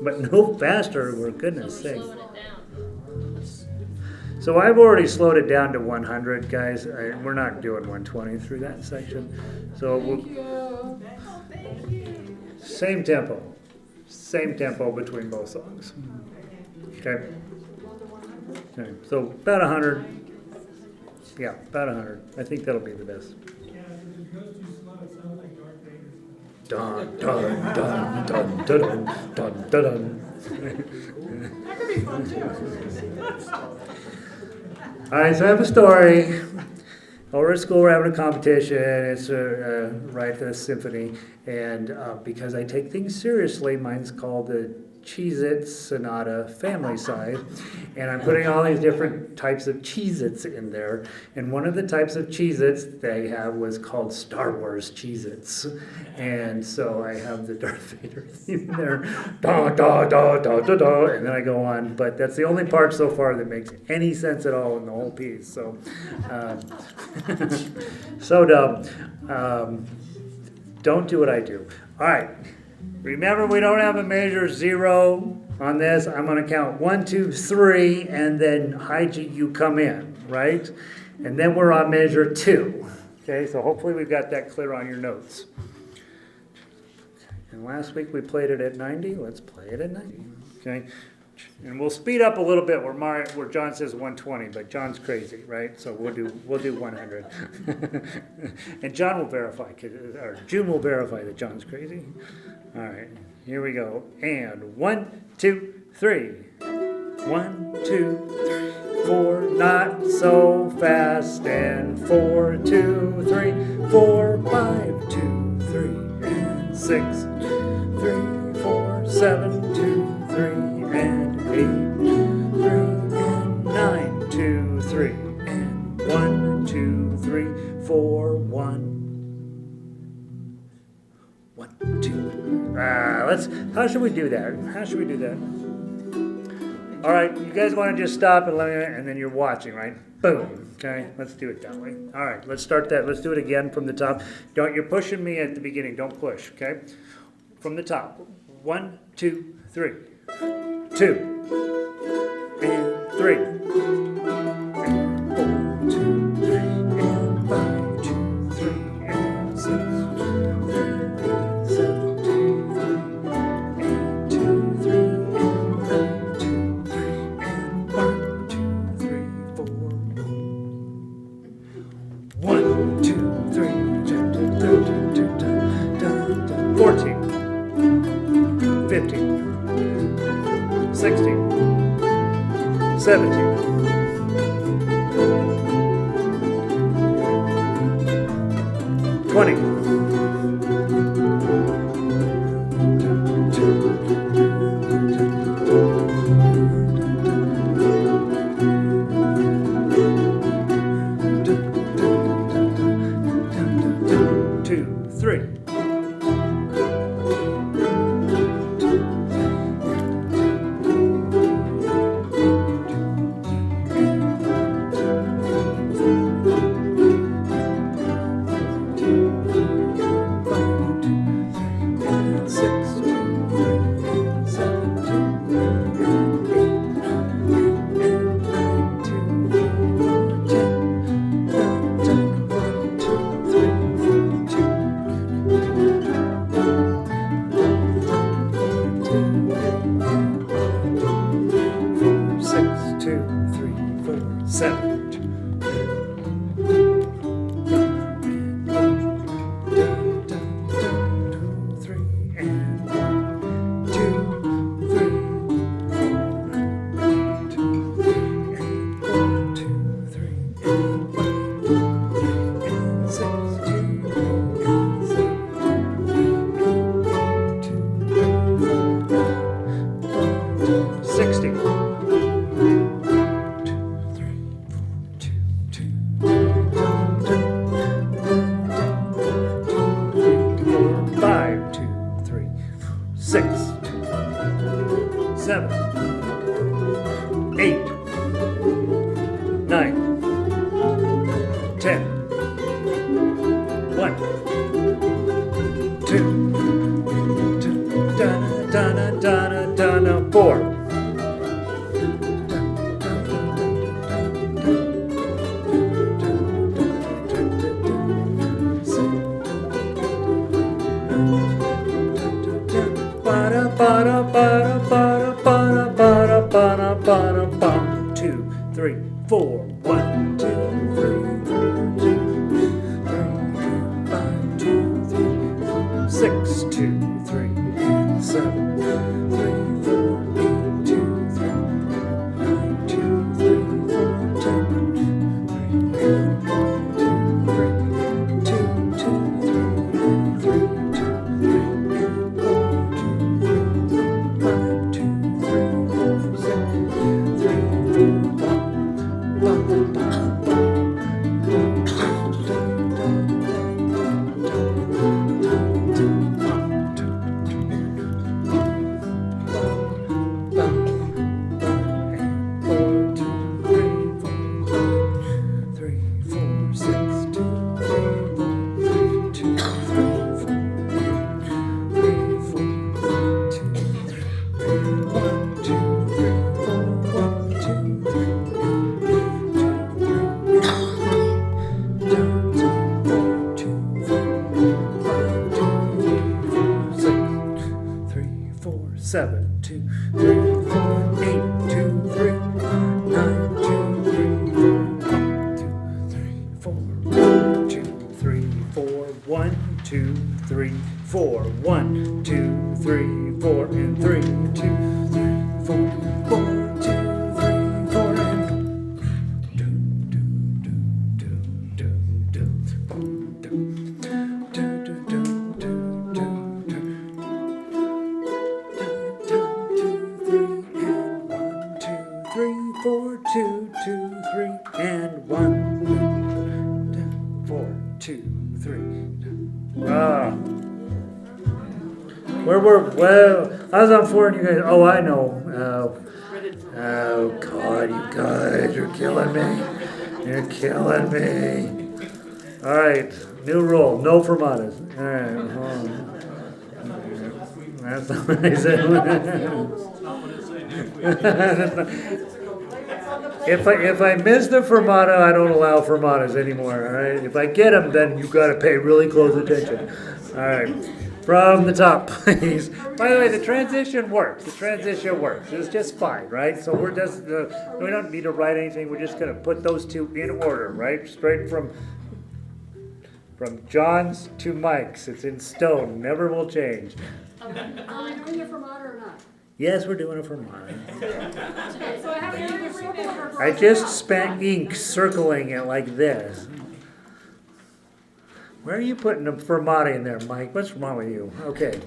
But no faster, for goodness sake. Slowing it down. So I've already slowed it down to 100, guys. We're not doing 120 through that section. So we'll, same tempo between both songs. Okay. 1 to 100. Okay. So about 100. Yeah, about 100. I think that'll be the best. Yeah, if it goes too slow, it sounds like Darth Vader's. Dun dun dun dun dun dun dun dun. That could be fun too. All right, so I have a story. Over at school, we're having a competition. It's right for the symphony, and because I take things seriously, mine's called the Cheez-It Sonata family size, and I'm putting all these different types of Cheez-Its in there. And one of the types of Cheez-Its they have was called Star Wars Cheez-Its, and so I have the Darth Vader theme in there, da da da da da da, and then I go on. But that's the only part so far that makes any sense at all in the whole piece. So, so dumb. Don't do what I do. All right. Remember, we don't have a measure 0 on this. I'm going to count 1, 2, 3, and then Haiji, you come in, right? And then we're on measure 2. Okay, so hopefully we've got that clear on your notes. And last week we played it at 90. Let's play it at 90. Okay, and we'll speed up a little bit where John says 120, but John's crazy, right? So we'll do 100. And John will verify, or June will verify that John's crazy. All right, here we go. And 1, 2, 3. 1, 2, 3, 4. Not so fast. And 4, 2, 3, 4, 5, 2, 3, and 6, 3, 4, 7, 2, 3, and 8, 3, and 9, 2, 3, and 1, 2, 3, 4, 1. 1, 2. How should we do that? All right, you guys want to just stop and let me, and then you're watching, right? Boom. Okay, let's do it that way. All right, let's start that. Let's do it again from the top. You're pushing me at the beginning. Don't push, okay? From the top. 1, 2, 3. 2. And 3. And 4, 2, 3. And 5, 2, 3. And 6. 14, 15, 16, 17, 20, 2, 3. 4. 7, 2, 3, 4, 8, 2, 3, 9, 2, 3, 4, 1, 2, 3, 4, 1, 2, 3, 4, 1, 2, 3, 4, and 3, 2, 3, 4, 4, 2, 3, 4, and do, do, do, do, do, do, boom, do, do, do, do, do, do, do. 4, 2, 2, 3, and 1, 4, 2, 3. Well, I was on 4 and you guys, oh, I know. Oh, God, you guys, you're killing me. You're killing me. All right, new rule, no fermatas. All right, hold on. That's not what I said. If I miss the fermata, I don't allow fermatas anymore, all right? If I get them, then you've got to pay really close attention. All right, from the top, please. By the way, the transition works. The transition works. It's just fine, right? So we're just, we don't need to write anything. We're just going to put those two in order, right? Straight from John's to Mike's. It's in stone. Never will change. Are we doing the fermata or not? Yes, we're doing it for mine. So I have to either circle or cross I it just out. spent ink circling it like this. Where are you putting the fermata in there, Mike? What's wrong with you? Okay.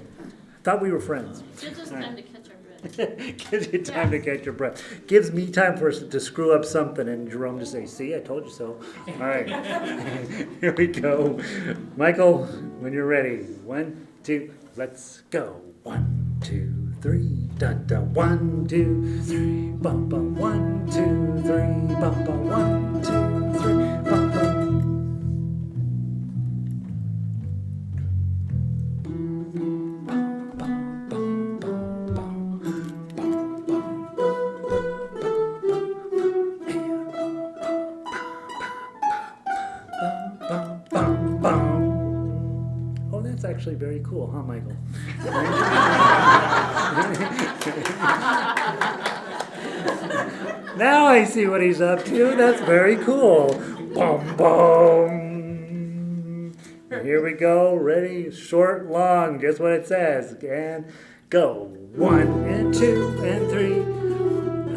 Thought we were friends. Gives us time to catch our breath. Gives you time to catch your breath. Gives me time for us to screw up something and Jerome to say, see, I told you so. All right. Here we go. Michael, when you're ready. 1, 2, let's go. 1, 2, 3, dun dun. 1, 2, 3, bum bum. 1, 2, 3, bum bum. 1, 2, 3, bum bum. Oh, that's actually very cool, huh, Michael? Now I see what he's up to. That's very cool. Boom, boom. Here we go. Ready? Short, long. Just what it says. And go. 1 and 2 and 3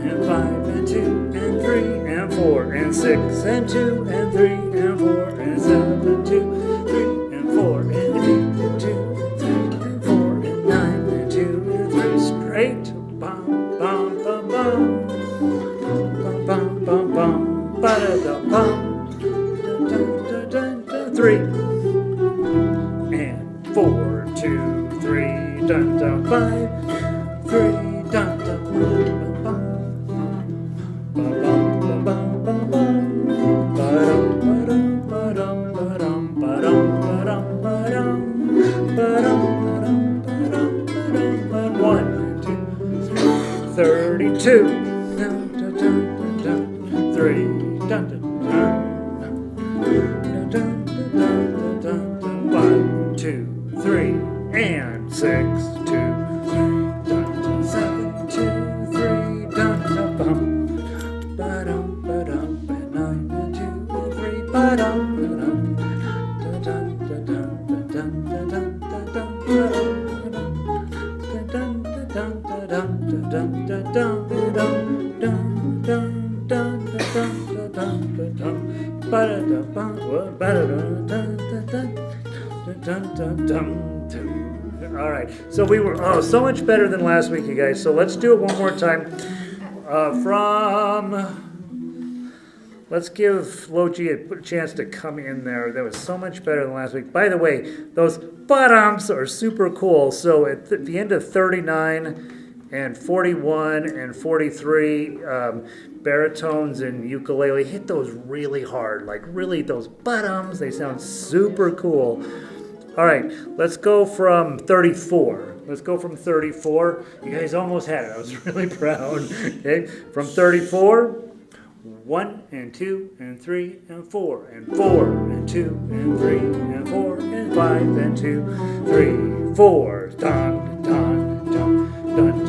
and 5 and 2 and 3 and 4 and 6 and 2 and 3 and 4 and 7 and 2, 3 and 4 and 8 and 2, 3 and 4 and 9 and 2 and 3 straight. Bum, bum, bum, bum. Bum, bum, bum, bum. Ba-da-da-bum. Da-da-da-da-da. 3 and 4, 2, 3, dun, dun, 5, 3, dun, dun, bum, bum. One, 2, 3, 32. 3, dun, dun, dun. 1, 2, 3, and 6, 2, 3, dun, 7, 2, 3, dun, dun, bum. Ba-dum, ba-dum, and 9, and 2, and 3, ba-dum, ba-dum. Da-dun, da-dun, da-dun, da-dun, da-dun, da-dun, da-dun, da-dun, da-dun, da-dun, da-dun, dun, dun, dun, da-dun, da-dun, da-dun, ba-da-da-bum, ba-da-da, dun, dun, dun, dun, dun, dun. All right, so we were so much better than last week, you guys. So let's do it one more time. Let's give Logie a chance to come in there. That was so much better than last week. By the way, those bottoms are super cool. So at the end of 39 and 41 and 43, baritones and ukulele, hit those really hard. Like really, those bottoms, they sound super cool. All right, let's go from 34. Let's go from 34. You guys almost had it. I was really proud. Okay, from 34. 1 and 2 and 3 and 4 and 4 and 2 and 3 and 4 and 5 and 2, 3, 4. Dun dun dun dun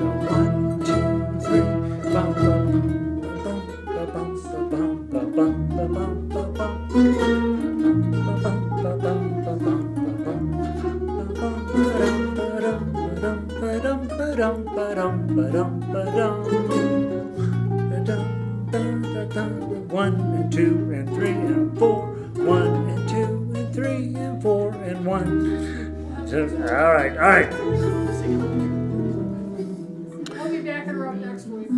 ba-dum, ba-dum, ba-dum, ba-dum. 1 and 2 and 3 and 4. 1 and 2 and 3 and 4 and 1. All right, all right. I'll be backing her up next week.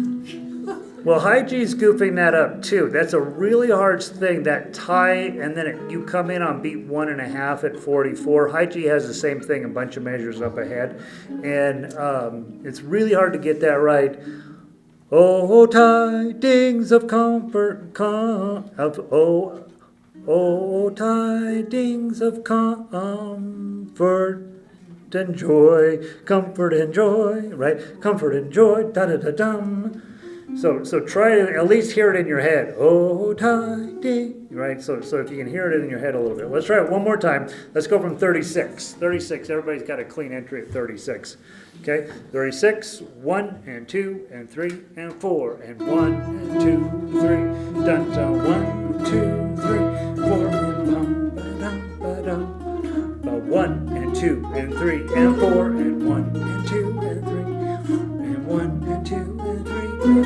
Well, high G's goofing that up too. That's a really hard thing, that tie, and then you come in on beat 1.5 at 44. High G has the same thing, a bunch of measures up ahead. And it's really hard to get that right. Oh, tidings of comfort, oh, tidings of comfort and joy, comfort and joy, right? Comfort and joy, da-da-da-dum. So try to at least hear it in your head. Oh, tidings, right? So if you can hear it in your head a little bit. Let's try it one more time. Let's go from 36. 36, everybody's got a clean entry at 36. Okay, 36, 1 and 2 and 3 and 4 and 1 and 2, 3, dun dun, 1, 2, 3, 4 and bum ba-dum ba-dum. 1 and 2 and 3 and 4 and 1 and 2 and 3 and 1 and 2 and 3 and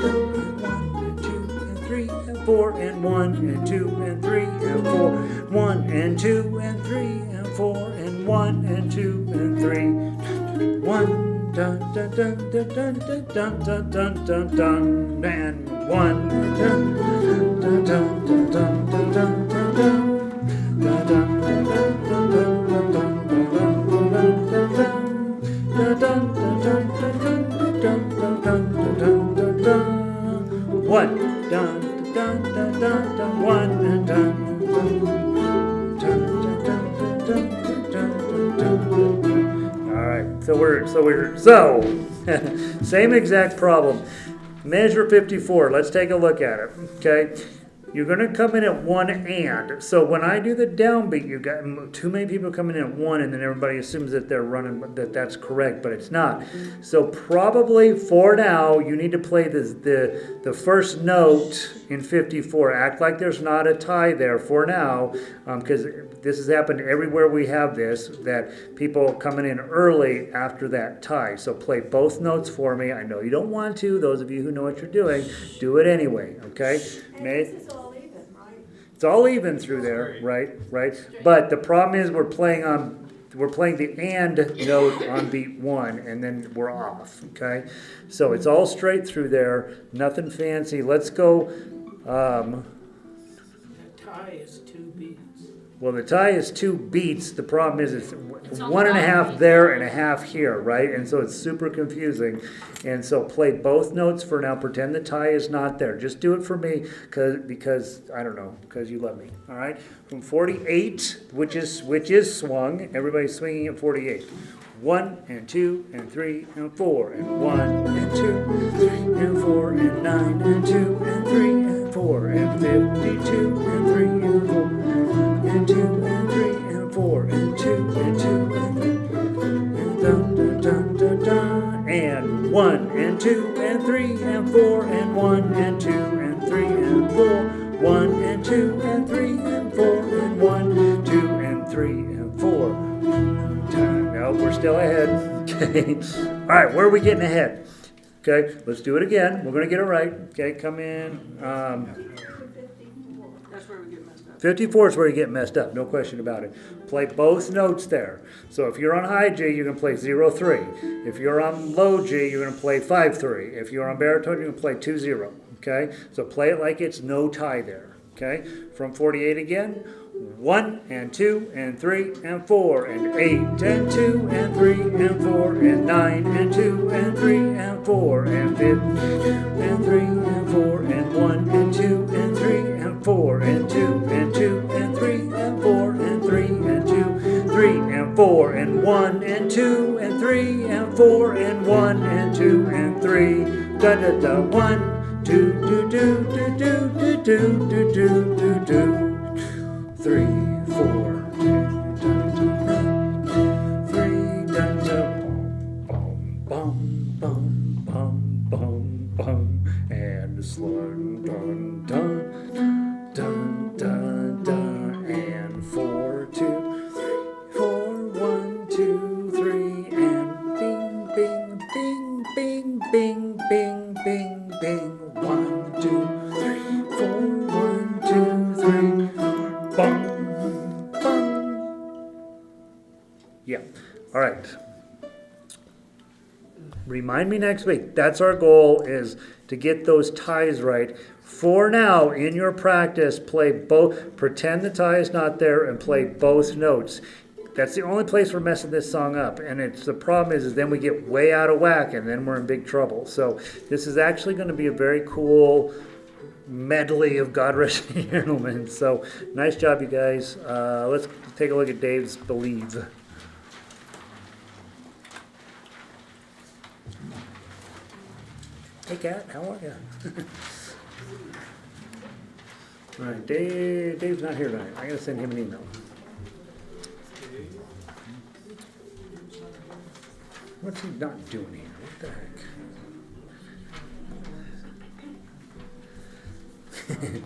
1 and 2 and 3 and 4 and 1 and 2 and 3 and 4, 1 and 2 and 3 and 4 and 1 and 2 and 3, 1 dun dun dun dun dun dun dun dun dun dun and 1 dun dun dun dun dun dun dun dun dun one dun dun dun dun dun one and dun dun dun dun dun dun dun. All right, so same exact problem. Measure 54. Let's take a look at it. Okay. You're going to come in at 1 and. So when I do the downbeat, you got too many people coming in at 1, and then everybody assumes that they're running, that's correct, but it's not. So probably for now, you need to play the first note in 54. Act like there's not a tie there for now, because this has happened everywhere we have this, that people coming in early after that tie. So play both notes for me. I know you don't want to. Those of you who know what you're doing, do it anyway, okay? And this is all even, right? It's all even through there, right? But the problem is we're playing the and note on beat 1, and then we're off, okay? So it's all straight through there, nothing fancy. Let's go. The tie is 2 beats. Well, the tie is 2 beats. The problem is it's on 1.5 5 there and a half here, right? And so it's super confusing. And so play both notes for now. Pretend the tie is not there. Just do it for me because I don't know, because you love me. All right? From 48, which is swung. Everybody's swinging at 48. 1 and 2 and 3 and 4 and 1 and 2 and 3 and 4 and 9 and 2 and 3 and 4 and 52 and 3 and 4 and 2 and 3 and 4 and 2 and 2 and 3 and dun dun dun dun dun and 1 and 2 and 3 and 4 and 1 and 2 and 3 and 4 1 and 2 and 3 and 4 and 1 2 and 3 and 4. No, we're still ahead. Okay. All right, where are we getting ahead? Okay, let's do it again. We're going to get it right. Okay, come in. That's where we get messed up. 54 is where you get messed up, no question about it. Play both notes there. So if you're on high G, you're going to play 0-3. If you're on low G, you're going to play 5-3. If you're on baritone, you're going to play 2-0. Okay, so play it like it's no tie there. Okay, from 48 again. 1 and 2 and 3 and 4 and 8 and 2 and 3 and 4 and 9 and 2 and 3 and 4 and 5 and 3 and 4 and 1 and 2 and 3 and 4 and 2 and 2 and 3 and 4 and 3 and 2 3 and 4 and 1 and 2 and 3 and 4 and 1 and 2 and 3 da da da 1 2 do do do do do do do do do 3, 4, 2, 3, bum, bum, bum, bum, bum, and slung, dun, dun, dun, dun, dun, and 4, 2, 3, 4, 1, 2, 3, and bing, bing, bing, bing, bing. Yeah. All right. Remind me next week. That's our goal, is to get those ties right. For now, in your practice, play both. Pretend the tie is not there and play both notes. That's the only place we're messing this song up. And the problem is then we get way out of whack and then we're in big trouble. So this is actually going to be a very cool medley of God Rest Ye Gentlemen. So nice job, you guys. Let's take a look at Dave's Believe. Hey, Kat, how are you? All right, Dave's not here tonight. I gotta send him an email. What's he not doing here? What the heck?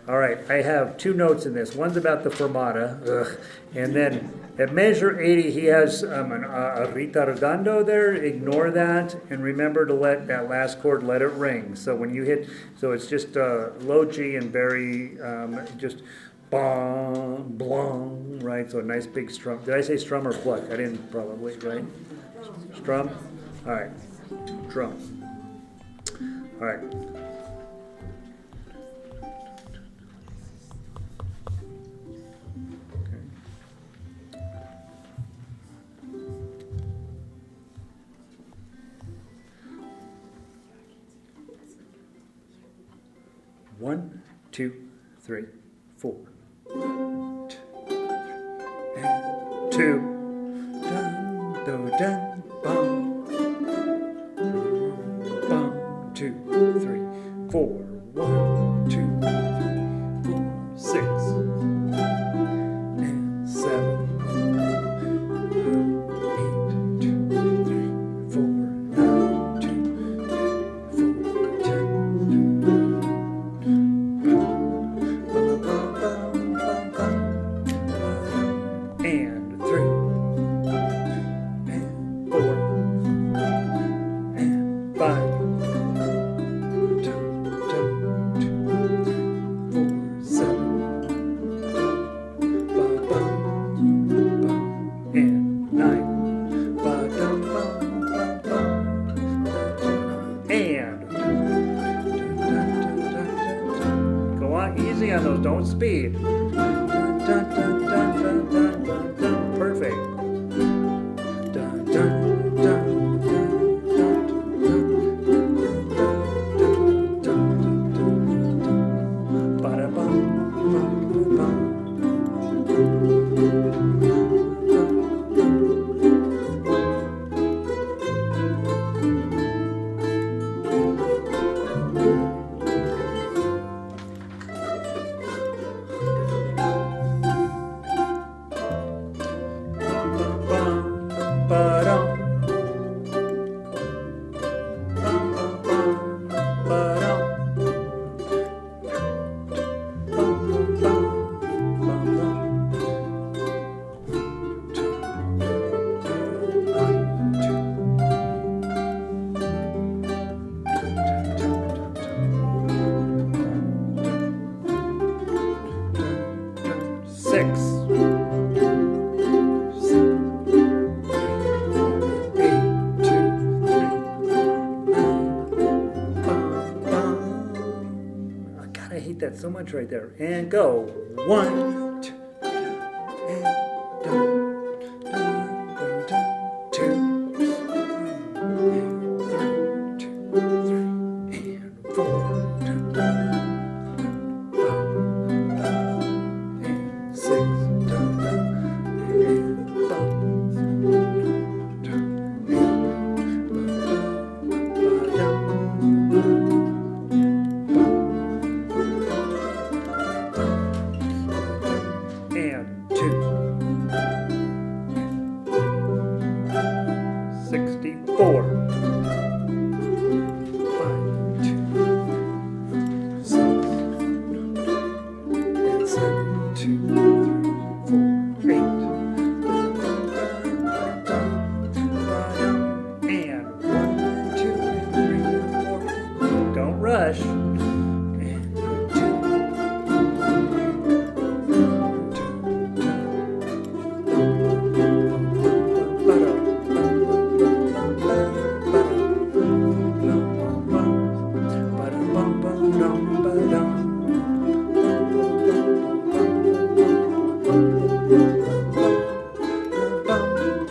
All right, I have two notes in this. One's about the fermata, and then at measure 80, he has a ritardando there. Ignore that, and remember to let that last chord, let it ring. So when you hit, so it's just low G and very just bong, blong, right? So a nice big strum. Did I say strum or pluck? I didn't, probably, right? Strum? All right. Drum. All right. One, 2, 3, 4. 2. Dun, do, dun, bum. Bum. 2, 3, 4. 1, 2, 3, 4, 6. And 7. 8, 2, 3, 4, 9, 2, 3, 4, 10. And 3, and 4, and 5, 2, 4, 7, and 9, and go on easy on those, don't speed. Perfect. So much right there. And go. 1, 2, and dun, dun, dun, dun, 2, and 3, 2, 3, and 4, dun, dun, dun, 5, and 6, dun, dun, and 5, dun, and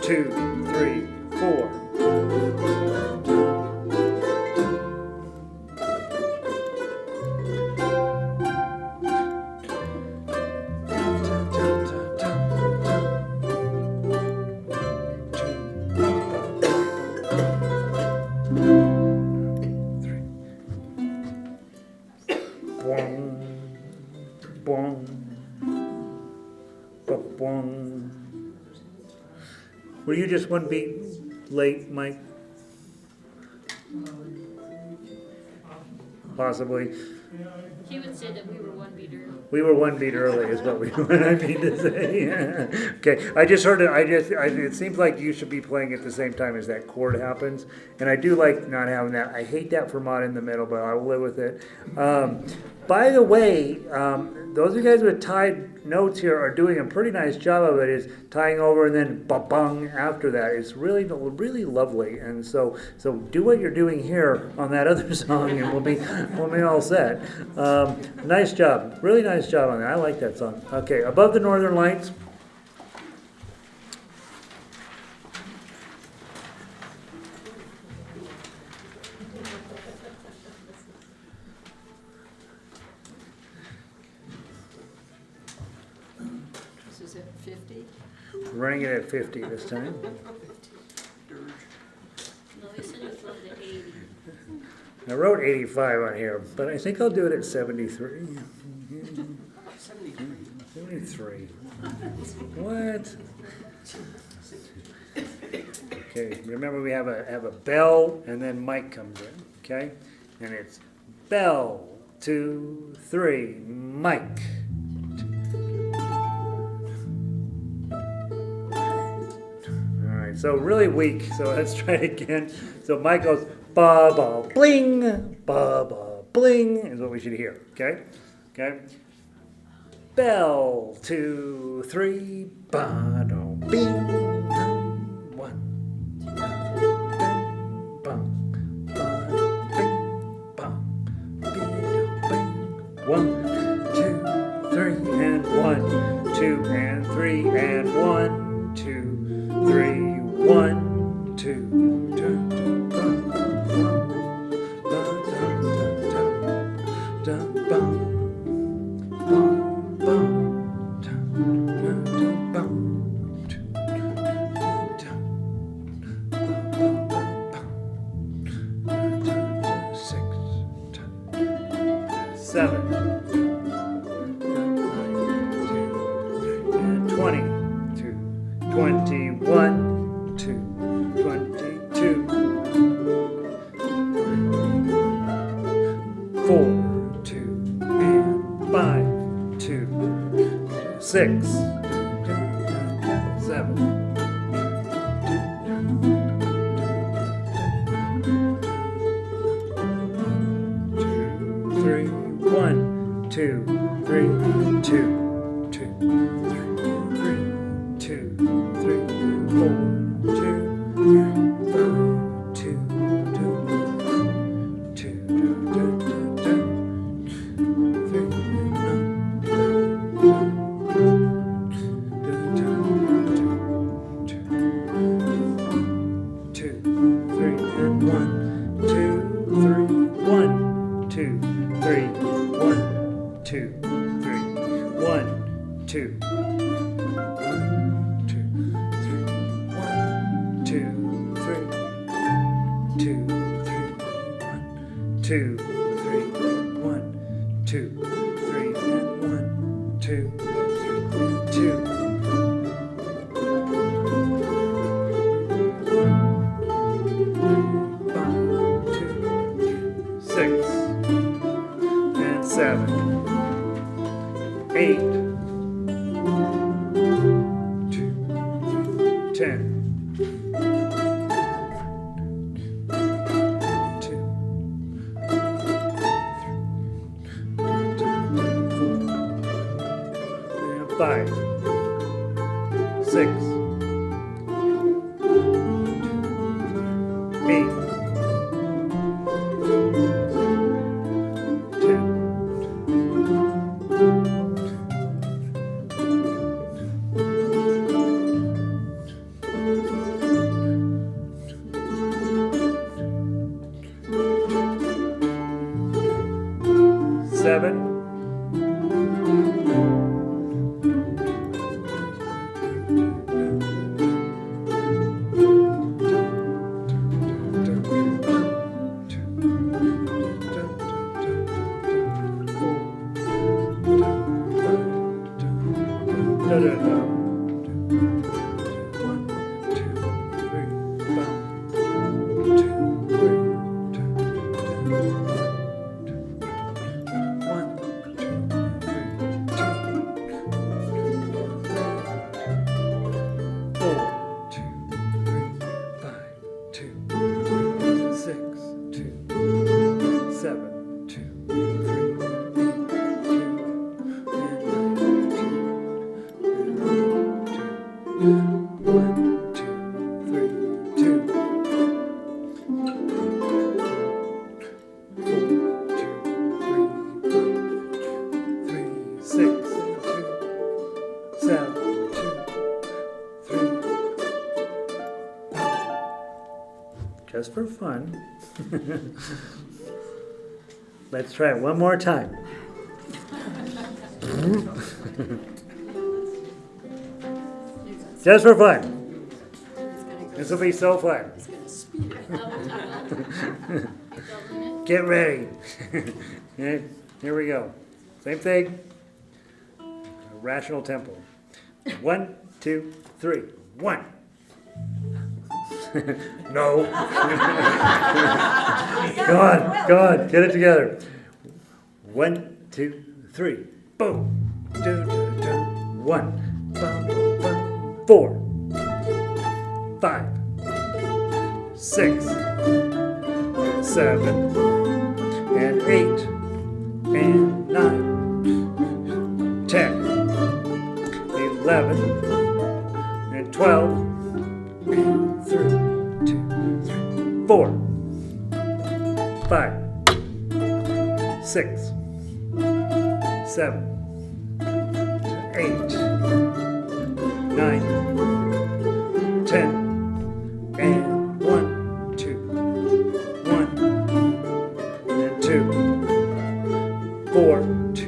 2, 3, 4. Were you just one beat late, Mike? Possibly. He would say that we were one beat early. We were one beat early, is what I mean to say. Okay, I just heard it. It seems like you should be playing at the same time as that chord happens, and I do like not having that. I hate that for mod in the middle, but I will live with it. By the way, those of you guys with tied notes here are doing a pretty nice job of it. Is tying over and then ba-bung after that. It's really, really lovely. And so do what you're doing here on that other song, and we'll be all set. Nice job, really nice job on that. I like that song. Okay, Above the Northern Lights. This is at 50. Running it at 50 this time. No, he said it was going to 80. I wrote 85 on here, but I think I'll do it at 73. 73. What? Okay, remember we have a bell and then Mike comes in, okay? And it's bell, 2, 3, Mike. All right, so really weak, so let's try it again. So Mike goes, ba-ba, bling, ba-ba, bling, is what we should hear, okay? Okay? Bell, 2, 3, ba-do, bing, 1, 1, 2, 3, and 1, 2, and 3, and 1, 2, 3, 1, 2, 2, 7, and 20, 2, 21, 2, 22, 4, 2, and 5, 2, 6, 7. 2, 3, 2, 2, 3, 2, 3, 4, 2, 5, 2, 2, 2, 3, 1, 2, 3, and 1, 2, 2. 6 and 7, 8, 10. 5, 6, 8, 10. 11, 1, 2, 3, 2. 4, 2, 3, 5, 3, 6, 2, 7, 2, 3. Just for fun. Let's try it one more time. Just for fun. This will be so fun. Get ready. Okay, here we go. Same thing. Rational tempo. 1, 2, 3. 1. No. Come on, get it together. 1, 2, 3. Boom. 2, 2, 2. 1. Bum, bum. 4. 5. 6. 7. And 8. And 9. 10. 11. And 12. And 3. 2, 3. 4. 5. 6. 7. 8. 9, 10, and 1, 2, 1, and 2, 4, 2,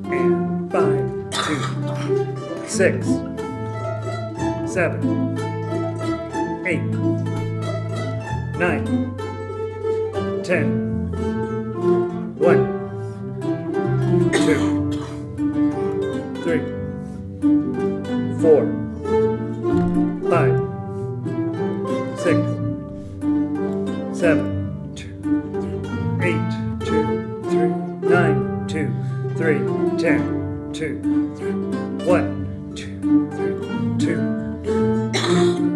and 5, 2, 6, 7, 8, 9, 10, 1, 2, 3, 4, 5, 6, 7, 2, 8, 2, 3, 9, 2, 3, 10, 2, 3, 1, 2, 3, 2,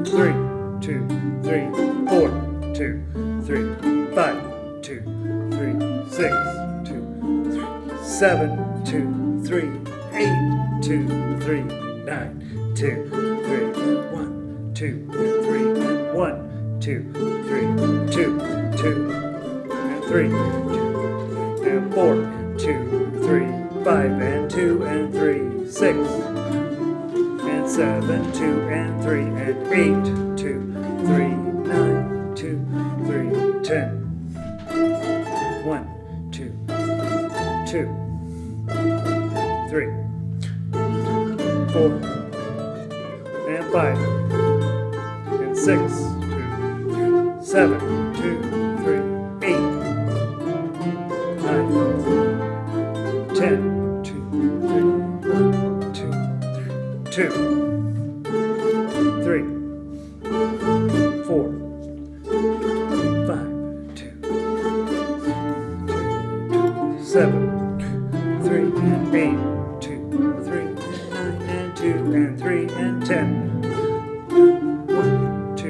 3, 2, 3, 4, 2, 3, 5, 2, 3, 6, 2, 3, 7, 2, 3, 8, 2, 3, 9, 2, 3, 1, 2, 3, 1, 2, 3, 2, 2, and 3, 2, and 4, 2, 3, 5, and 2, and 3, 6, and 7, 2, and 3, and 8, 2, 3, 9, 2, 3, 10, 1, 2, 2, 3, 4, and 5, and 6, 2, 7, 2, 3, 8, 9, 10, 2, 3, 1, 2, 3, 2, 3, 4, 5, 2, 7, 3, and 8, 2, 3, and 9, and 2, and 3, and 10. 1, 2,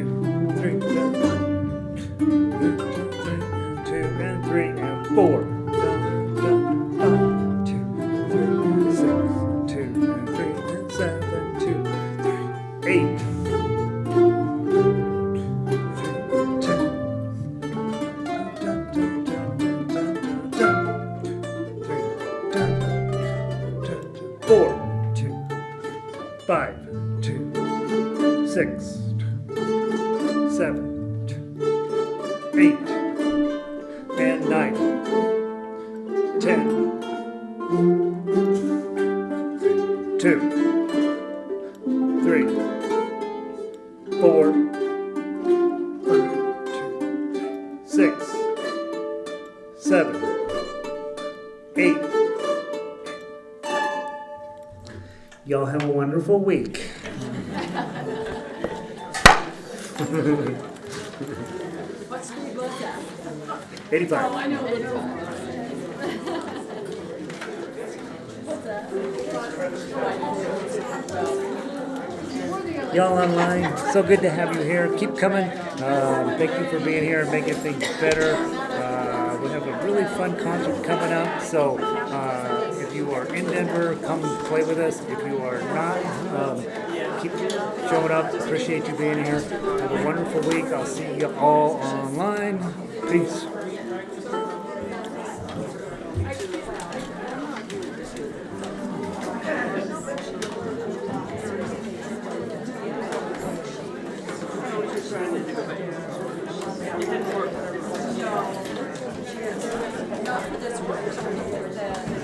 3, and 1, 2, and 3, and 4. 5, 2, 3, and 6, 2, and 3, and 7, 2, 3, 8. 4, 2, 5, 2, 6, 7, 8, and 9, 10, 2, 3, 4, 6, 7, 8. Y'all have a wonderful week. What speed was that? 85. Oh, I know. Y'all online, so good to have you here. Keep coming. Thank you for being here and making things better. We have a really fun concert coming up, so if you are in Denver, come play with us. If you are not, keep showing up. Appreciate you being here. Have a wonderful week. I'll see you all online. Peace. Not for this one, for that.